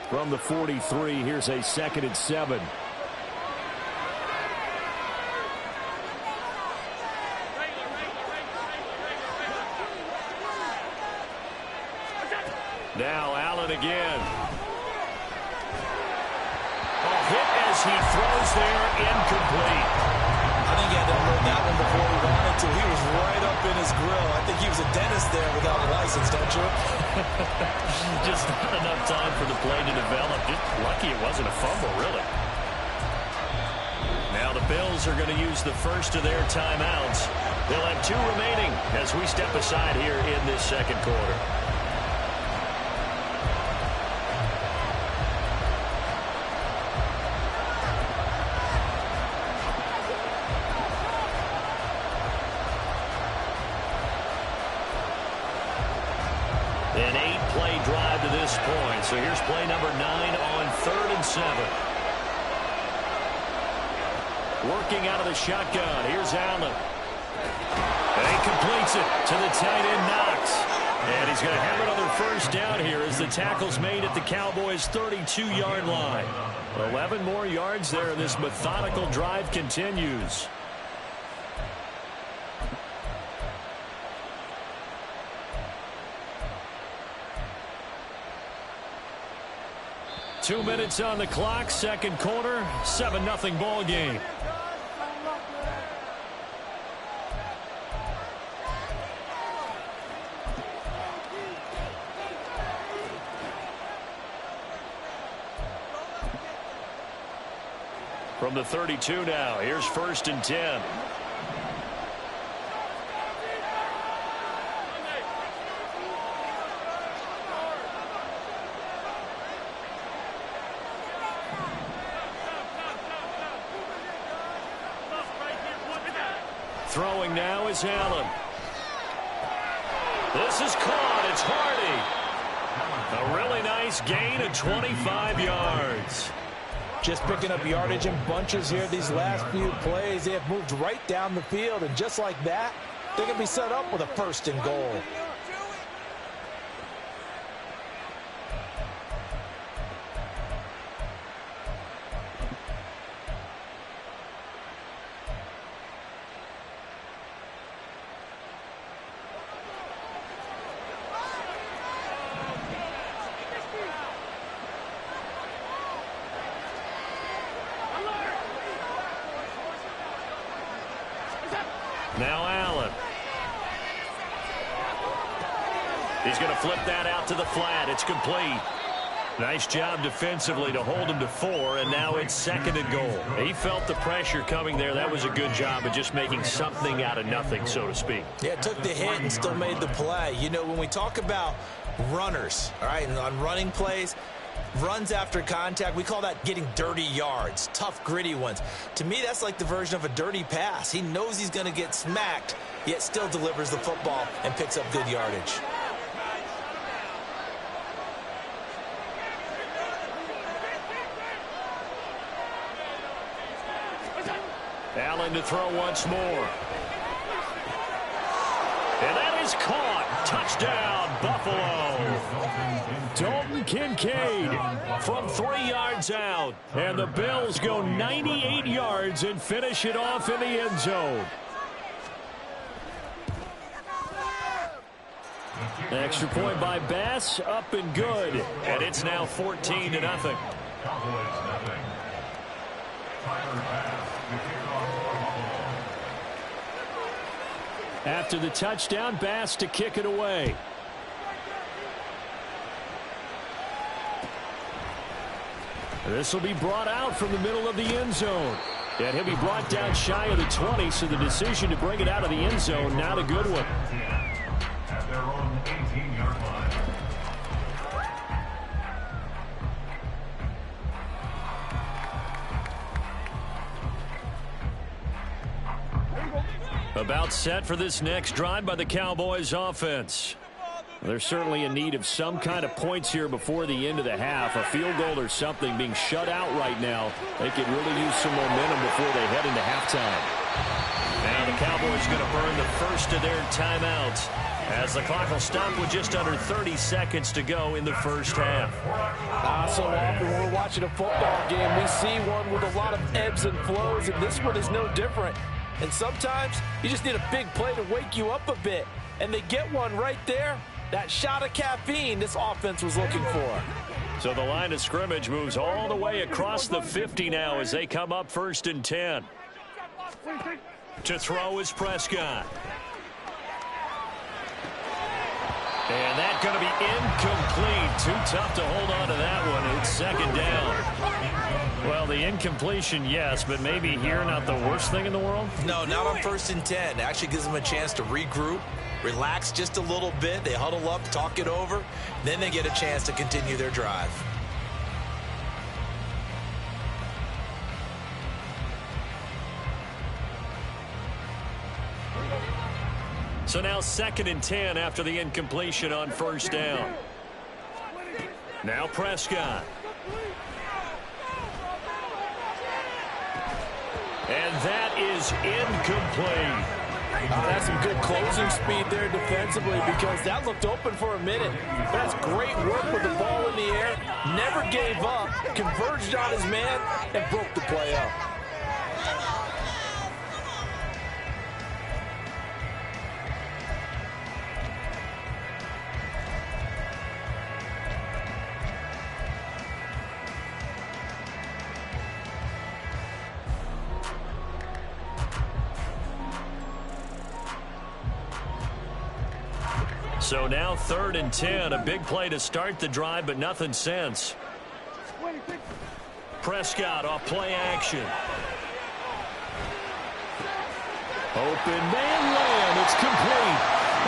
From the 43, here's a 2nd and 7. Now Allen again. Hit as he throws there, incomplete. I think he had to unload that one before he wanted to. He was right up in his grill. I think he was a dentist there without a license, don't you? Just not enough time for the play to develop. Just lucky it wasn't a fumble, really. Now the Bills are going to use the first of their timeouts. They'll have 2 remaining as we step aside here in this second quarter. An 8-play drive to this point. So here's play number 9 on 3rd and 7. Working out of the shotgun. Here's Allen. And he completes it to the tight end, Knox. And he's going to have another first down here as the tackle's made at the Cowboys' 32-yard line. 11 more yards there, and this methodical drive continues. Two minutes on the clock, second quarter, 7-0 ball game. From the 32 now, here's 1st and 10. Throwing now is Allen. This is caught. It's Hardy. A really nice gain of 25 yards. Just picking up yardage in bunches here these last few plays. They have moved right down the field, and just like that, they're going to be set up with a 1st and goal. Now Allen. He's going to flip that out to the flat. It's complete. Nice job defensively to hold him to 4, and now it's 2nd and goal. He felt the pressure coming there. That was a good job of just making something out of nothing, so to speak. Yeah, took the hit and still made the play. You know, when we talk about runners, all right, and on running plays, runs after contact, we call that getting dirty yards, tough, gritty ones. To me, that's like the version of a dirty pass. He knows he's going to get smacked, yet still delivers the football and picks up good yardage. Allen to throw once more. And that is caught. Touchdown, Buffalo. Dalton Kincaid from 3 yards out. And the Bills go 98 yards and finish it off in the end zone. Extra point by Bass, up and good. And it's now 14-0. Cowboys nothing. Tyler Bass to kick off for Buffalo. After the touchdown, Bass to kick it away. This will be brought out from the middle of the end zone. And he'll be brought down shy of the 20, so the decision to bring it out of the end zone, not a good one. At their own 18-yard line. About set for this next drive by the Cowboys offense. They're certainly in need of some kind of points here before the end of the half. A field goal or something. Being shut out right now. They could really use some momentum before they head into halftime. Now the Cowboys going to burn the first of their timeouts as the clock will stop with just under 30 seconds to go in the first half. So often when we're watching a football game, we see one with a lot of ebbs and flows, and this one is no different. And sometimes you just need a big play to wake you up a bit. And they get one right there. That shot of caffeine this offense was looking for. So the line of scrimmage moves all the way across the 50 now as they come up 1st and 10. To throw is Prescott. And that's going to be incomplete. Too tough to hold on to that one. It's 2nd down. Well, the incompletion, yes, but maybe here not the worst thing in the world? No, not on 1st and 10. It actually gives them a chance to regroup, relax just a little bit. They huddle up, talk it over. Then they get a chance to continue their drive. So now 2nd and 10 after the incompletion on 1st down. Now Prescott. And that is incomplete. That's some good closing speed there defensively because that looked open for a minute. But that's great work with the ball in the air. Never gave up, converged on his man, and broke the play up. So now 3rd and 10. A big play to start the drive, but nothing since. Prescott off play action. Open man land. It's complete.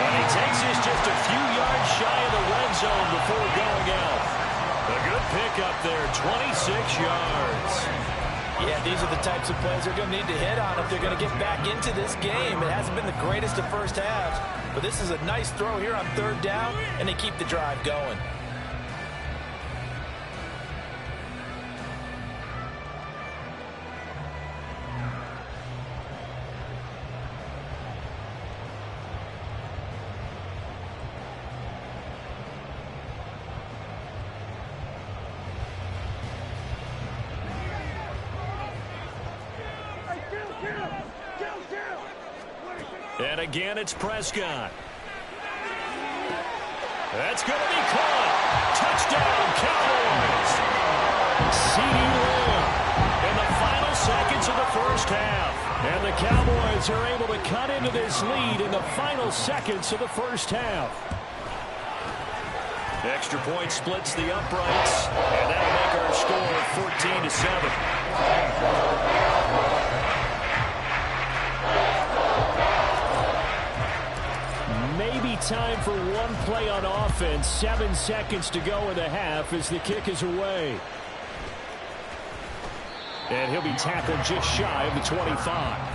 And he takes this just a few yards shy of the red zone before going out. A good pickup there, 26 yards. Yeah, these are the types of plays they're going to need to hit on if they're going to get back into this game. It hasn't been the greatest of first halves, but this is a nice throw here on 3rd down, and they keep the drive going. And again, it's Prescott. That's going to be caught. Touchdown, Cowboys. CeeDee Lamb in the final seconds of the first half. And the Cowboys are able to cut into this lead in the final seconds of the first half. Extra point splits the uprights, and that'll make our score 14-7. Maybe time for one play on offense. 7 seconds to go in the half as the kick is away. And he'll be tackled just shy of the 25.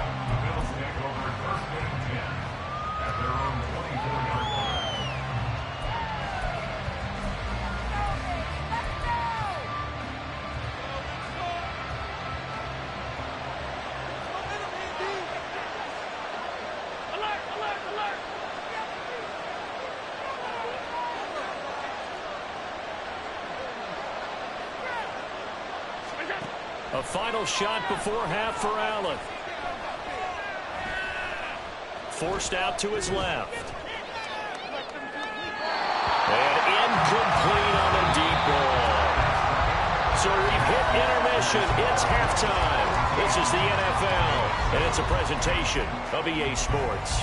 A final shot before half for Allen. Forced out to his left. And incomplete on the deep ball. So we've hit intermission. It's halftime. This is the NFL, and it's a presentation of EA Sports.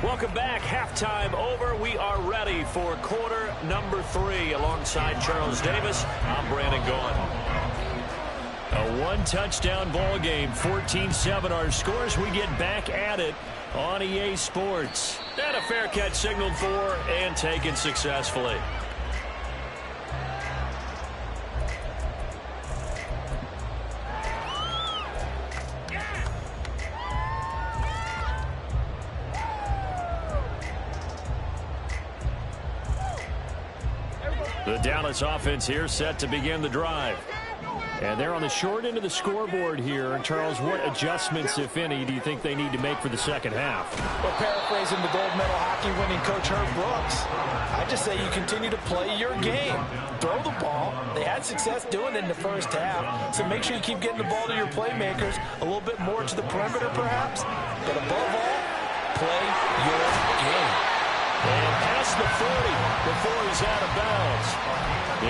Welcome back. Halftime over. We are ready for quarter number 3. Alongside Charles Davis, I'm Brandon Gaughan. A one-touchdown ball game, 14-7 our scores. We get back at it on EA Sports. And a fair catch signaled for and taken successfully. The Dallas offense here set to begin the drive. And they're on the short end of the scoreboard here. And Charles, what adjustments, if any, do you think they need to make for the second half? Well, paraphrasing the gold medal hockey winning coach Herb Brooks, I just say you continue to play your game. Throw the ball. They had success doing it in the first half. So make sure you keep getting the ball to your playmakers, a little bit more to the perimeter perhaps. But above all, play your game. And past the 40 before he's out of bounds.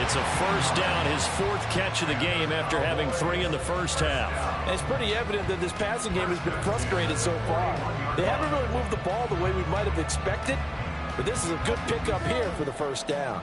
It's a first down, his fourth catch of the game after having 3 in the first half. And it's pretty evident that this passing game has been frustrated so far. They haven't really moved the ball the way we might have expected, but this is a good pickup here for the first down.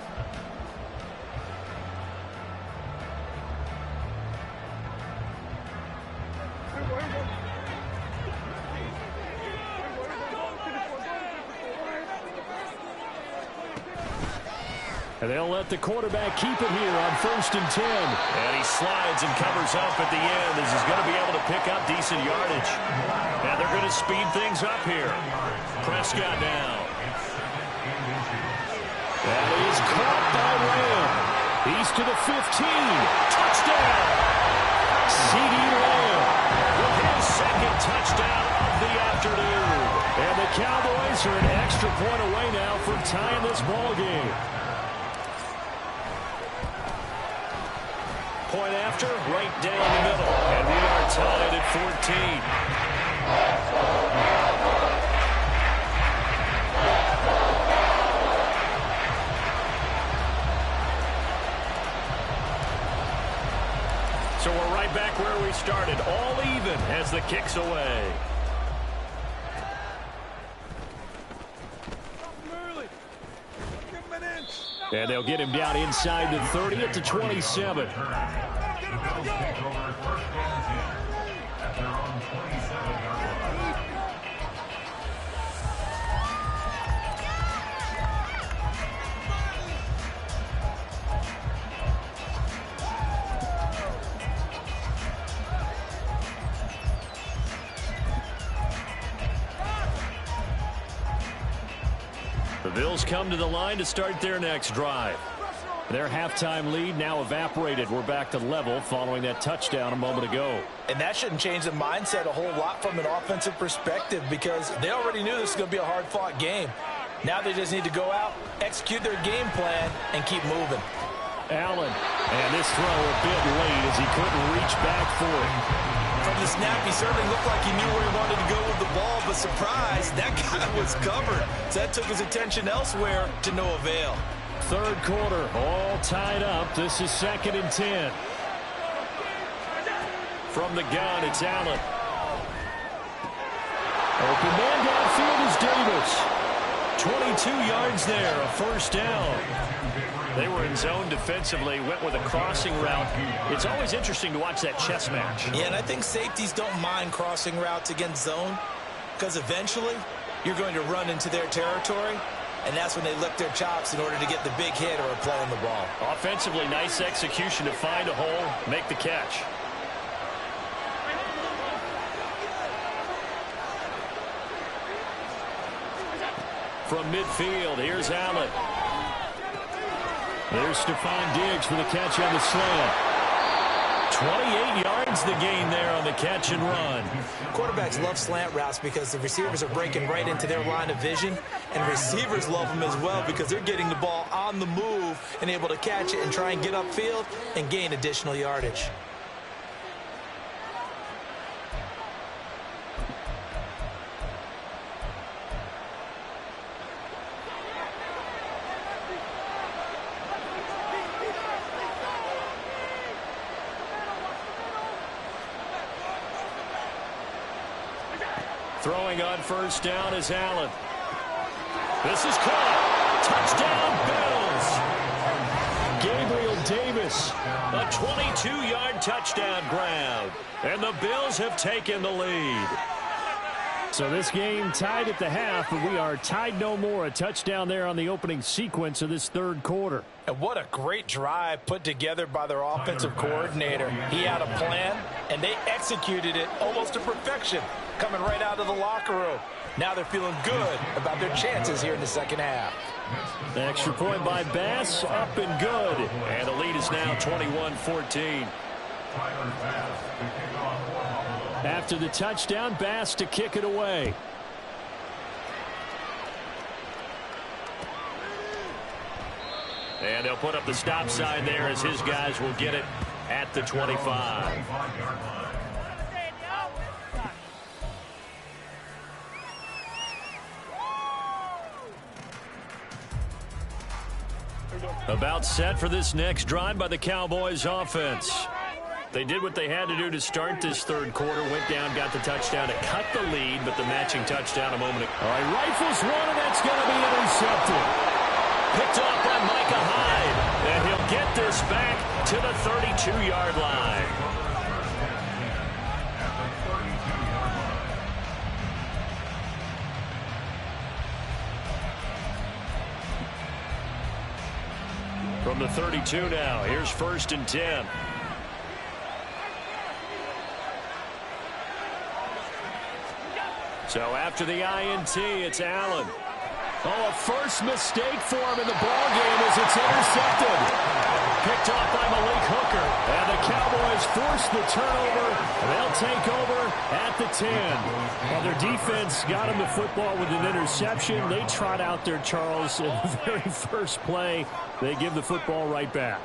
And they'll let the quarterback keep it here on 1st and 10. And he slides and covers up at the end as he's going to be able to pick up decent yardage. And they're going to speed things up here. Prescott now. That is caught by Lamb. He's to the 15. Touchdown! C.D. Lamb with his second touchdown of the afternoon. And the Cowboys are an extra point away now from tying this ball game. Point after, right down the middle. And we are tied at 14. So we're right back where we started. All even as the kick's away. And they'll get him down inside the 30 at the 27. The Bills come to the line to start their next drive. Their halftime lead now evaporated. We're back to level following that touchdown a moment ago. And that shouldn't change the mindset a whole lot from an offensive perspective because they already knew this was going to be a hard-fought game. Now they just need to go out, execute their game plan, and keep moving. Allen, and this throw a bit late as he couldn't reach back for it. From the snap, he certainly looked like he knew where he wanted to go with the ball, but surprise, that guy was covered. So that took his attention elsewhere to no avail. Third quarter, all tied up. This is 2nd and 10. From the gun, it's Allen. Open man downfield is Davis. 22 yards there, a first down. They were in zone defensively, went with a crossing route. It's always interesting to watch that chess match. Yeah, and I think safeties don't mind crossing routes against zone because eventually you're going to run into their territory, and that's when they lick their chops in order to get the big hit or a play on the ball. Offensively, nice execution to find a hole, make the catch. From midfield, here's Allen. There's Stephon Diggs for the catch on the slant. 28 yards the gain there on the catch and run. Quarterbacks love slant routes because the receivers are breaking right into their line of vision, and receivers love them as well because they're getting the ball on the move and able to catch it and try and get upfield and gain additional yardage. Throwing on first down is Allen. This is caught. Touchdown, Bills. Gabriel Davis. A 22-yard touchdown grab. And the Bills have taken the lead. So this game tied at the half, but we are tied no more. A touchdown there on the opening sequence of this third quarter. And what a great drive put together by their offensive coordinator. He had a plan, and they executed it almost to perfection, coming right out of the locker room. Now they're feeling good about their chances here in the second half. The extra point by Bass, up and good. And the lead is now 21-14. After the touchdown, Bass to kick it away. And they'll put up the stop sign there as his guys will get it at the 25. About set for this next drive by the Cowboys offense. They did what they had to do to start this third quarter. Went down, got the touchdown to cut the lead, but the matching touchdown a moment ago. All right, rifles one, and that's going to be intercepted. Picked off by Micah Hyde. And he'll get this back to the 32-yard line. From the 32 now, here's 1st and 10. So after the INT, it's Allen. Oh, a first mistake for him in the ballgame as it's intercepted. Picked off by Malik Hooker. And the Cowboys force the turnover. They'll take over at the 10. Well, their defense got him the football with an interception. They trot out there, Charles, in the very first play. They give the football right back.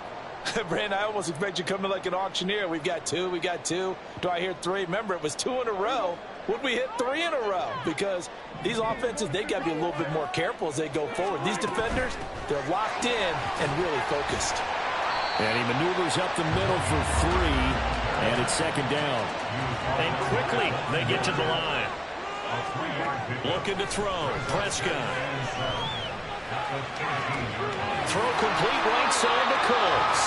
Brandon, I almost expect you to come in like an auctioneer. We've got two. Do I hear three? Remember, it was 2 in a row. Would we hit 3 in a row? Because these offenses, they got to be a little bit more careful as they go forward. These defenders, they're locked in and really focused. And he maneuvers up the middle for 3, and it's 2nd down. And quickly, they get to the line. Looking to throw. Prescott. Throw complete right side to Colts.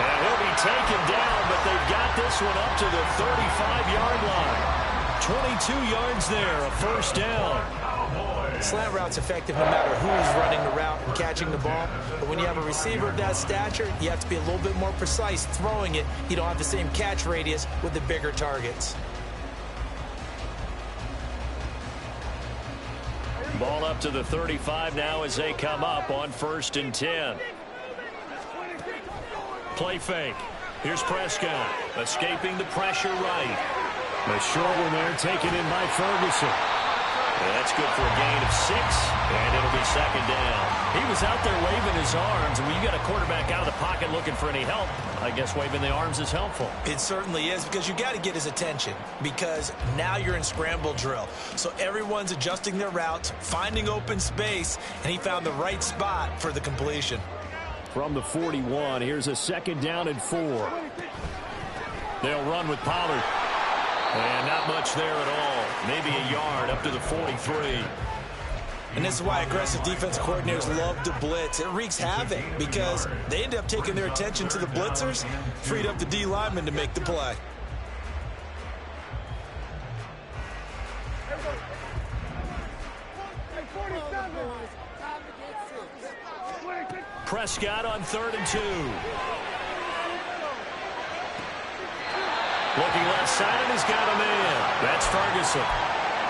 And he'll be taken down, but they've got this one up to the 35-yard line. 22 yards there, a 1st down. Slant route's effective no matter who's running the route and catching the ball. But when you have a receiver of that stature, you have to be a little bit more precise throwing it. You don't have the same catch radius with the bigger targets. Ball up to the 35 now as they come up on 1st and 10. Play fake. Here's Prescott, escaping the pressure right. The short one there taken in by Ferguson. And that's good for a gain of 6, and it'll be 2nd down. He was out there waving his arms, and when you got a quarterback out of the pocket looking for any help, I guess waving the arms is helpful. It certainly is, because you got to get his attention, because now you're in scramble drill. So everyone's adjusting their routes, finding open space, and he found the right spot for the completion. From the 41, here's a 2nd down and 4. They'll run with Pollard. And not much there at all. Maybe a yard up to the 43. And this is why aggressive defense coordinators love to blitz. It wreaks havoc because they end up taking their attention to the blitzers, freed up the D lineman to make the play. Prescott on 3rd and 2. Looking left side, and he's got a man. That's Ferguson.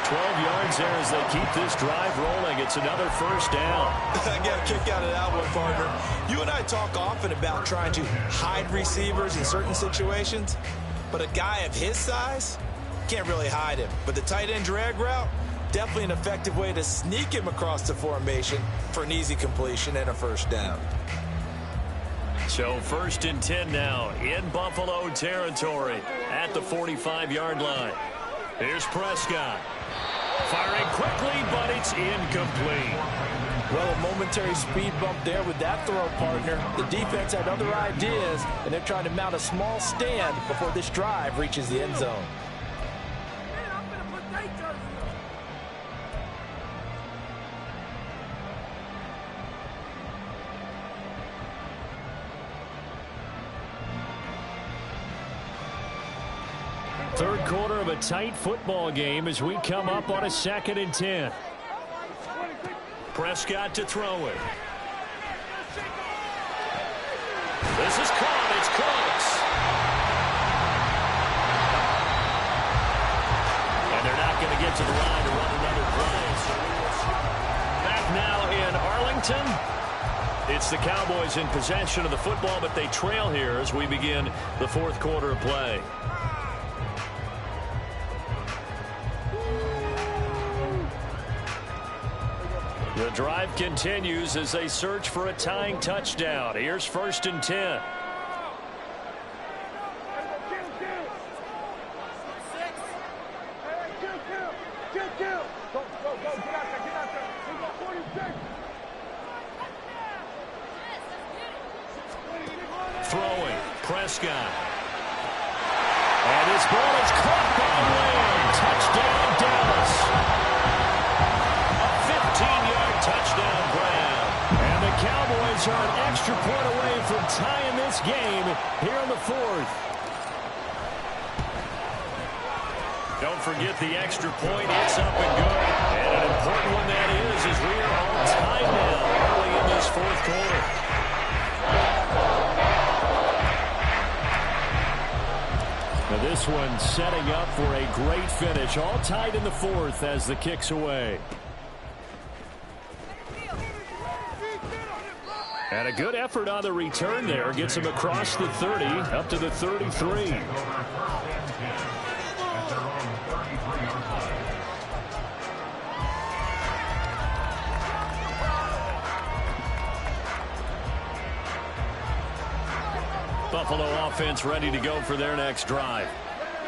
12 yards there as they keep this drive rolling. It's another 1st down. I got a kick out of that one, partner. You and I talk often about trying to hide receivers in certain situations, but a guy of his size can't really hide him. But the tight end drag route, definitely an effective way to sneak him across the formation for an easy completion and a 1st down. So 1st and 10 now in Buffalo territory at the 45-yard line. Here's Prescott. Firing quickly, but it's incomplete. Well, a momentary speed bump there with that throw, partner. The defense had other ideas, and they're trying to mount a small stand before this drive reaches the end zone. Third quarter of a tight football game as we come up on a 2nd and 10. Prescott to throw it. This is caught. It's close. And they're not going to get to the line to run another play. Back now in Arlington. It's the Cowboys in possession of the football, but they trail here as we begin the 4th quarter of play. The drive continues as they search for a tying touchdown. Here's 1st and 10. Throwing, Prescott. And his ball is caught by Lamb. Touchdown, Dallas. A 15-yard touchdown grab. And the Cowboys are an extra point away from tying this game here in the 4th. Don't forget the extra point. It's up and good. And an important one that is as we are all tied now early in this 4th quarter. Now this one setting up for a great finish. All tied in the 4th as the kick's away. And a good effort on the return there. Gets him across the 30, up to the 33. Buffalo offense ready to go for their next drive.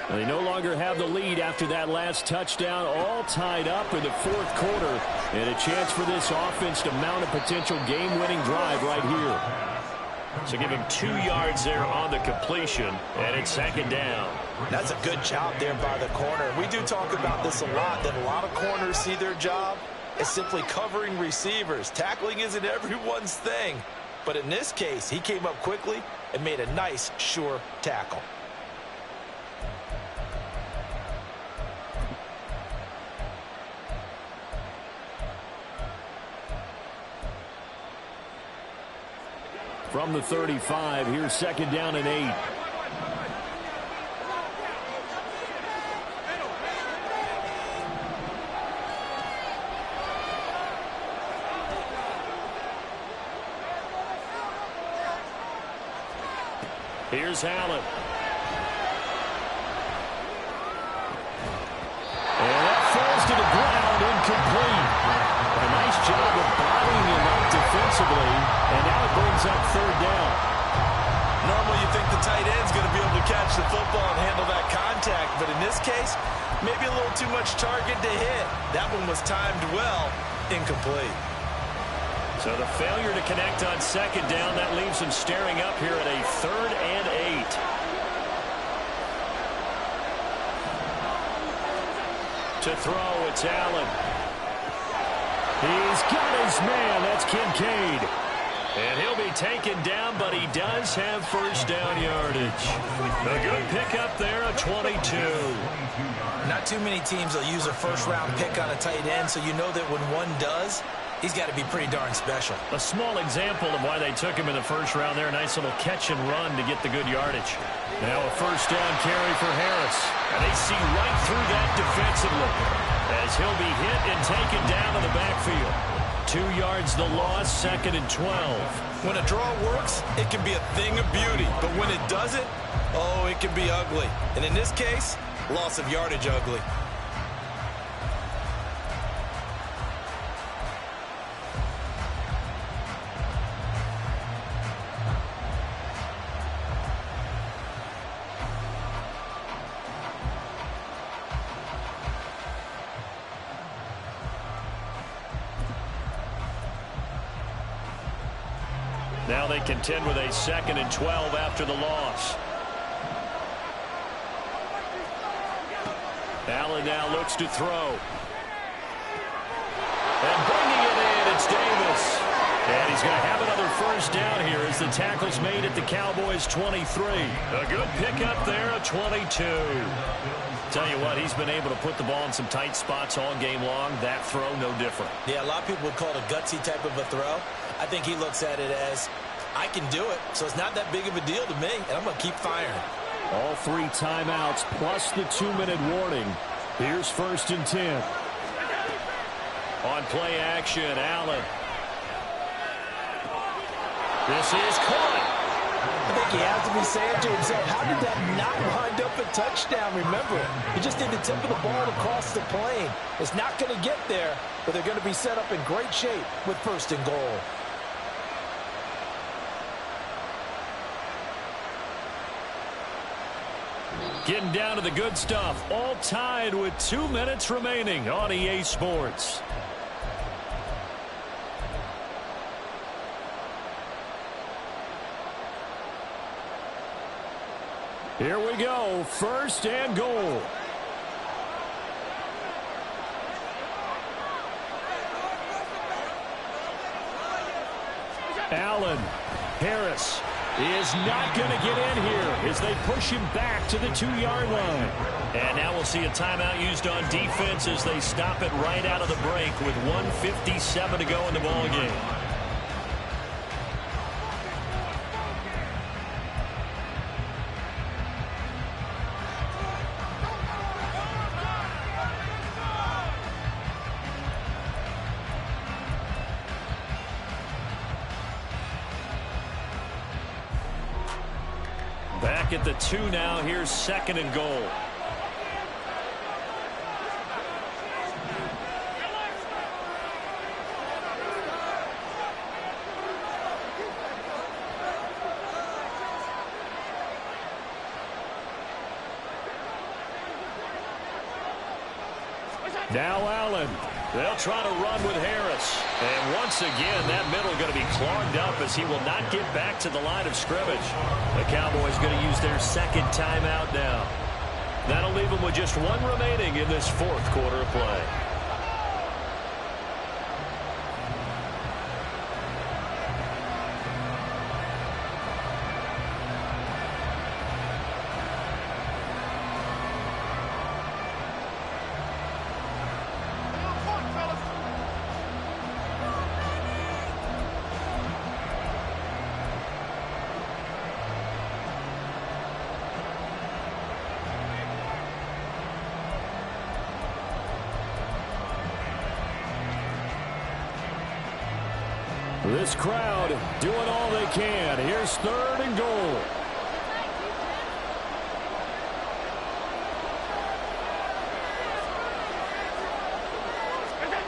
They no longer have the lead after that last touchdown, all tied up in the 4th quarter, and a chance for this offense to mount a potential game-winning drive right here. So give him 2 yards there on the completion, and it's 2nd down. That's a good job there by the corner. We do talk about this a lot, that a lot of corners see their job as simply covering receivers. Tackling isn't everyone's thing. But in this case, he came up quickly and made a nice, sure tackle. From the 35, here's 2nd down and 8. Here's Allen. And that falls to the ground, incomplete. A nice job of bodying him up defensively, and now it brings up 3rd down. Normally you think the tight end's going to be able to catch the football and handle that contact, but in this case, maybe a little too much target to hit. That one was timed well, incomplete. So the failure to connect on 2nd down, that leaves him staring up here at a 3rd and 8. To throw, it's Allen. He's got his man. That's Kincaid. And he'll be taken down, but he does have 1st down yardage. A good pickup there, a 22. Not too many teams will use a 1st-round pick on a tight end, so you know that when one does, he's got to be pretty darn special. A small example of why they took him in the 1st round there. A nice little catch and run to get the good yardage. Now a 1st down carry for Harris. And they see right through that defensively as he'll be hit and taken down to the backfield. 2 yards the loss, 2nd and 12. When a draw works, it can be a thing of beauty. But when it doesn't, oh, it can be ugly. And in this case, loss of yardage ugly. Now they contend with a 2nd and 12 after the loss. Allen now looks to throw. And bringing it in, it's Davis. And he's going to have another first down here as the tackle's made at the Cowboys' 23. A good pickup there, a 22. Tell you what, he's been able to put the ball in some tight spots all game long. That throw, no different. Yeah, a lot of people would call it a gutsy type of a throw. I think he looks at it as, I can do it, so it's not that big of a deal to me, and I'm going to keep firing. All 3 timeouts plus the 2-minute warning. Here's 1st and 10. On play action, Allen. This is caught. I think he has to be saying to himself, how did that not wind up a touchdown? Remember, he just did the tip of the ball across the plane. It's not going to get there, but they're going to be set up in great shape with 1st and goal. Getting down to the good stuff. All tied with 2 minutes remaining on EA Sports. Here we go. 1st and goal. Allen. Harris is not going to get in here as they push him back to the 2-yard line. And now we'll see a timeout used on defense as they stop it right out of the break with 1:57 to go in the ballgame. Back at the 2 now. Here's 2nd and goal. Now Allen. They'll try to run with Harris. And once again, that middle going to be clogged up as he will not get back to the line of scrimmage. The Cowboys going to use their 2nd timeout now. That'll leave them with just 1 remaining in this 4th quarter of play. This crowd doing all they can. Here's 3rd and goal.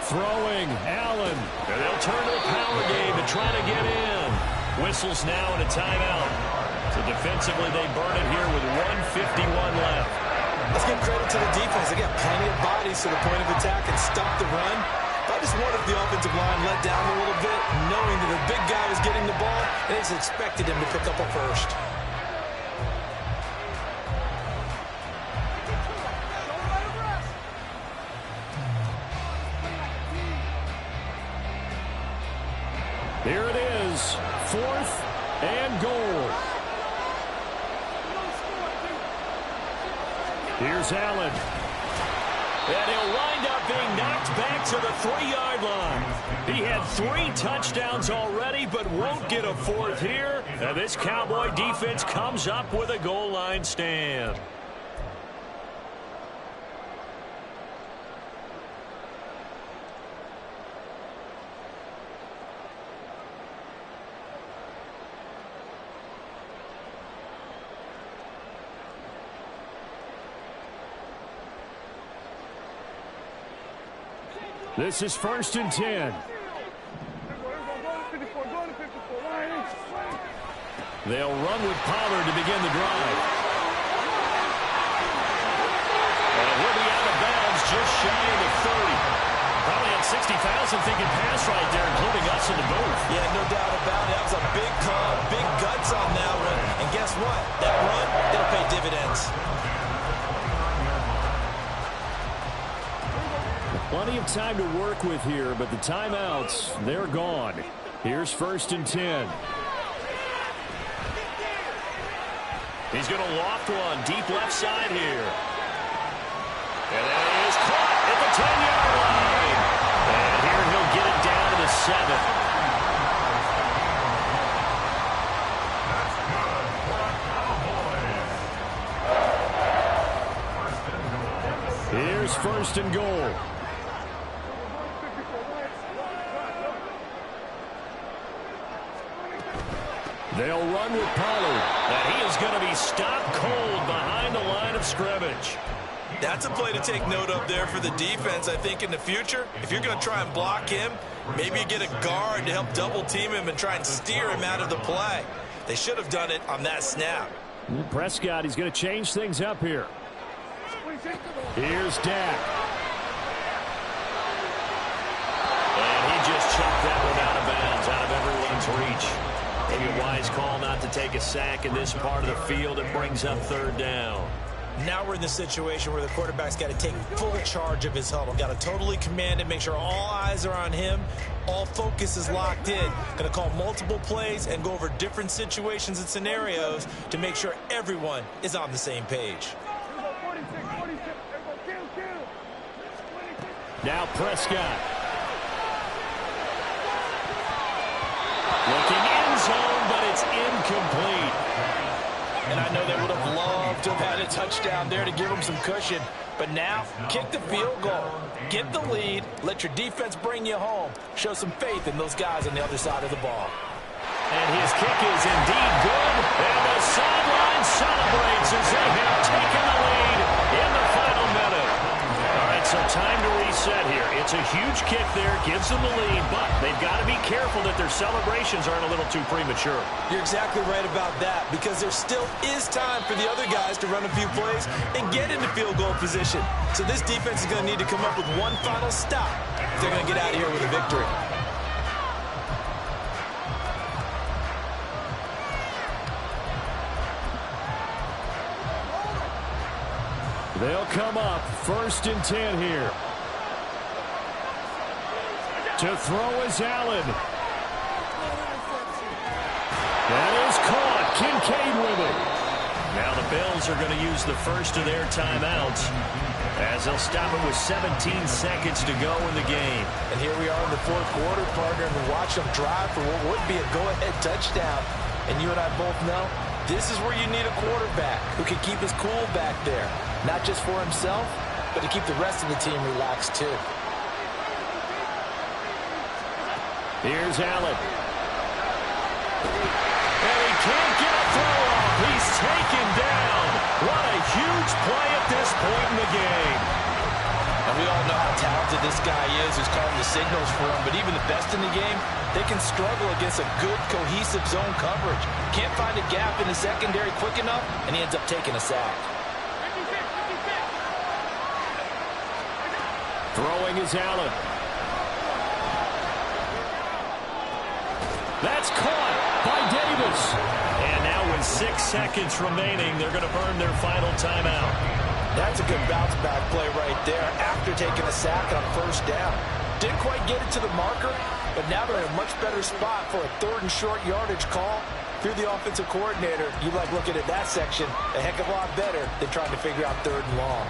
Throwing, Allen. And they'll turn to the power game to try to get in. Whistles now and a timeout. So defensively, they burn it here with 1:51 left. Let's give credit to the defense. They got plenty of bodies to the point of attack and stop the run. I just wonder if the offensive line let down a little bit, knowing that the big guy was getting the ball, and it's expected him to pick up a first. Here it is, 4th and goal. Here's Allen. And he'll wind up being knocked back to the 3-yard line. He had 3 touchdowns already, but won't get a 4th here. And this Cowboy defense comes up with a goal line stand. This is 1st and 10. They'll run with Pollard to begin the drive. And he'll be out of bounds just shy of the 30. Probably had 60,000 thinking pass right there, including us in the booth. Yeah, no doubt about it. That was a big call, big guts on that one. And guess what? That run, it'll pay dividends. Plenty of time to work with here, but the timeouts, they're gone. Here's 1st and 10. He's going to loft one deep left side here. And that is caught at the 10-yard line. And here he'll get it down to the 7. Here's 1st and goal. They'll run with Pollard. And he is going to be stopped cold behind the line of scrimmage. That's a play to take note of there for the defense, I think, in the future. If you're going to try and block him, maybe you get a guard to help double-team him and try and steer him out of the play. They should have done it on that snap. Prescott, he's going to change things up here. Here's Dak. And he just chucked that one out of bounds, out of everyone's reach. Maybe a wise call not to take a sack in this part of the field. It brings up 3rd down. Now we're in the situation where the quarterback's got to take full charge of his huddle. Got to totally command it, make sure all eyes are on him. All focus is locked in. Going to call multiple plays and go over different situations and scenarios to make sure everyone is on the same page. Now Prescott. Looking end zone, but it's incomplete. And I know they would have loved to have had a touchdown there to give them some cushion. But now, kick the field goal. Get the lead. Let your defense bring you home. Show some faith in those guys on the other side of the ball. And his kick is indeed good. And the sideline celebrates as they have taken the lead in the final minute. All right, so time to reset here. It's a huge kick there, gives them the lead, but they've got to be careful that their celebrations aren't a little too premature. You're exactly right about that, because there still is time for the other guys to run a few plays and get into field goal position. So this defense is going to need to come up with one final stop if they're going to get out of here with a victory. They'll come up 1st and 10 here. To throw is Allen. That is caught. Kincaid with it. Now the Bills are going to use the first of their timeouts as they'll stop it with 17 seconds to go in the game. And here we are in the 4th quarter, partner, and watch them drive for what would be a go-ahead touchdown. And you and I both know this is where you need a quarterback who can keep his cool back there. Not just for himself, but to keep the rest of the team relaxed too. Here's Allen. And he can't get a throw off. He's taken down. What a huge play at this point in the game. And we all know how talented this guy is who's calling the signals for him. But even the best in the game, they can struggle against a good, cohesive zone coverage. Can't find a gap in the secondary quick enough, and he ends up taking a sack. Throwing is Allen. That's caught by Davis. And now with 6 seconds remaining, they're going to burn their final timeout. That's a good bounce-back play right there after taking a sack on 1st down. Didn't quite get it to the marker, but now they're in a much better spot for a 3rd and short yardage call. Through the offensive coordinator, you like looking at that section a heck of a lot better than trying to figure out 3rd and long.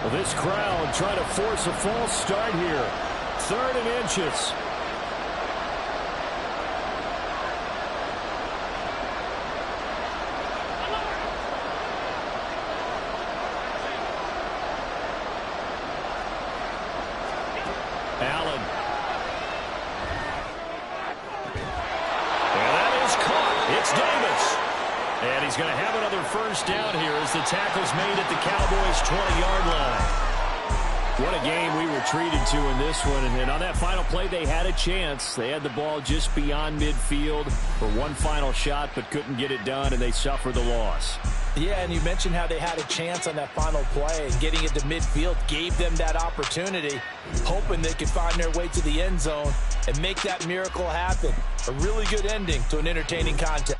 Well, this crowd trying to force a false start here. 3rd and inches. Allen. And that is caught. It's Davis. And he's going to have another 1st down here as the tackle's made at the Cowboys' 20-yard line. What a game we were treated to in this one. And on that final play, they had a chance. They had the ball just beyond midfield for one final shot, but couldn't get it done, and they suffered the loss. Yeah, and you mentioned how they had a chance on that final play, and getting it to midfield gave them that opportunity, hoping they could find their way to the end zone and make that miracle happen. A really good ending to an entertaining contest.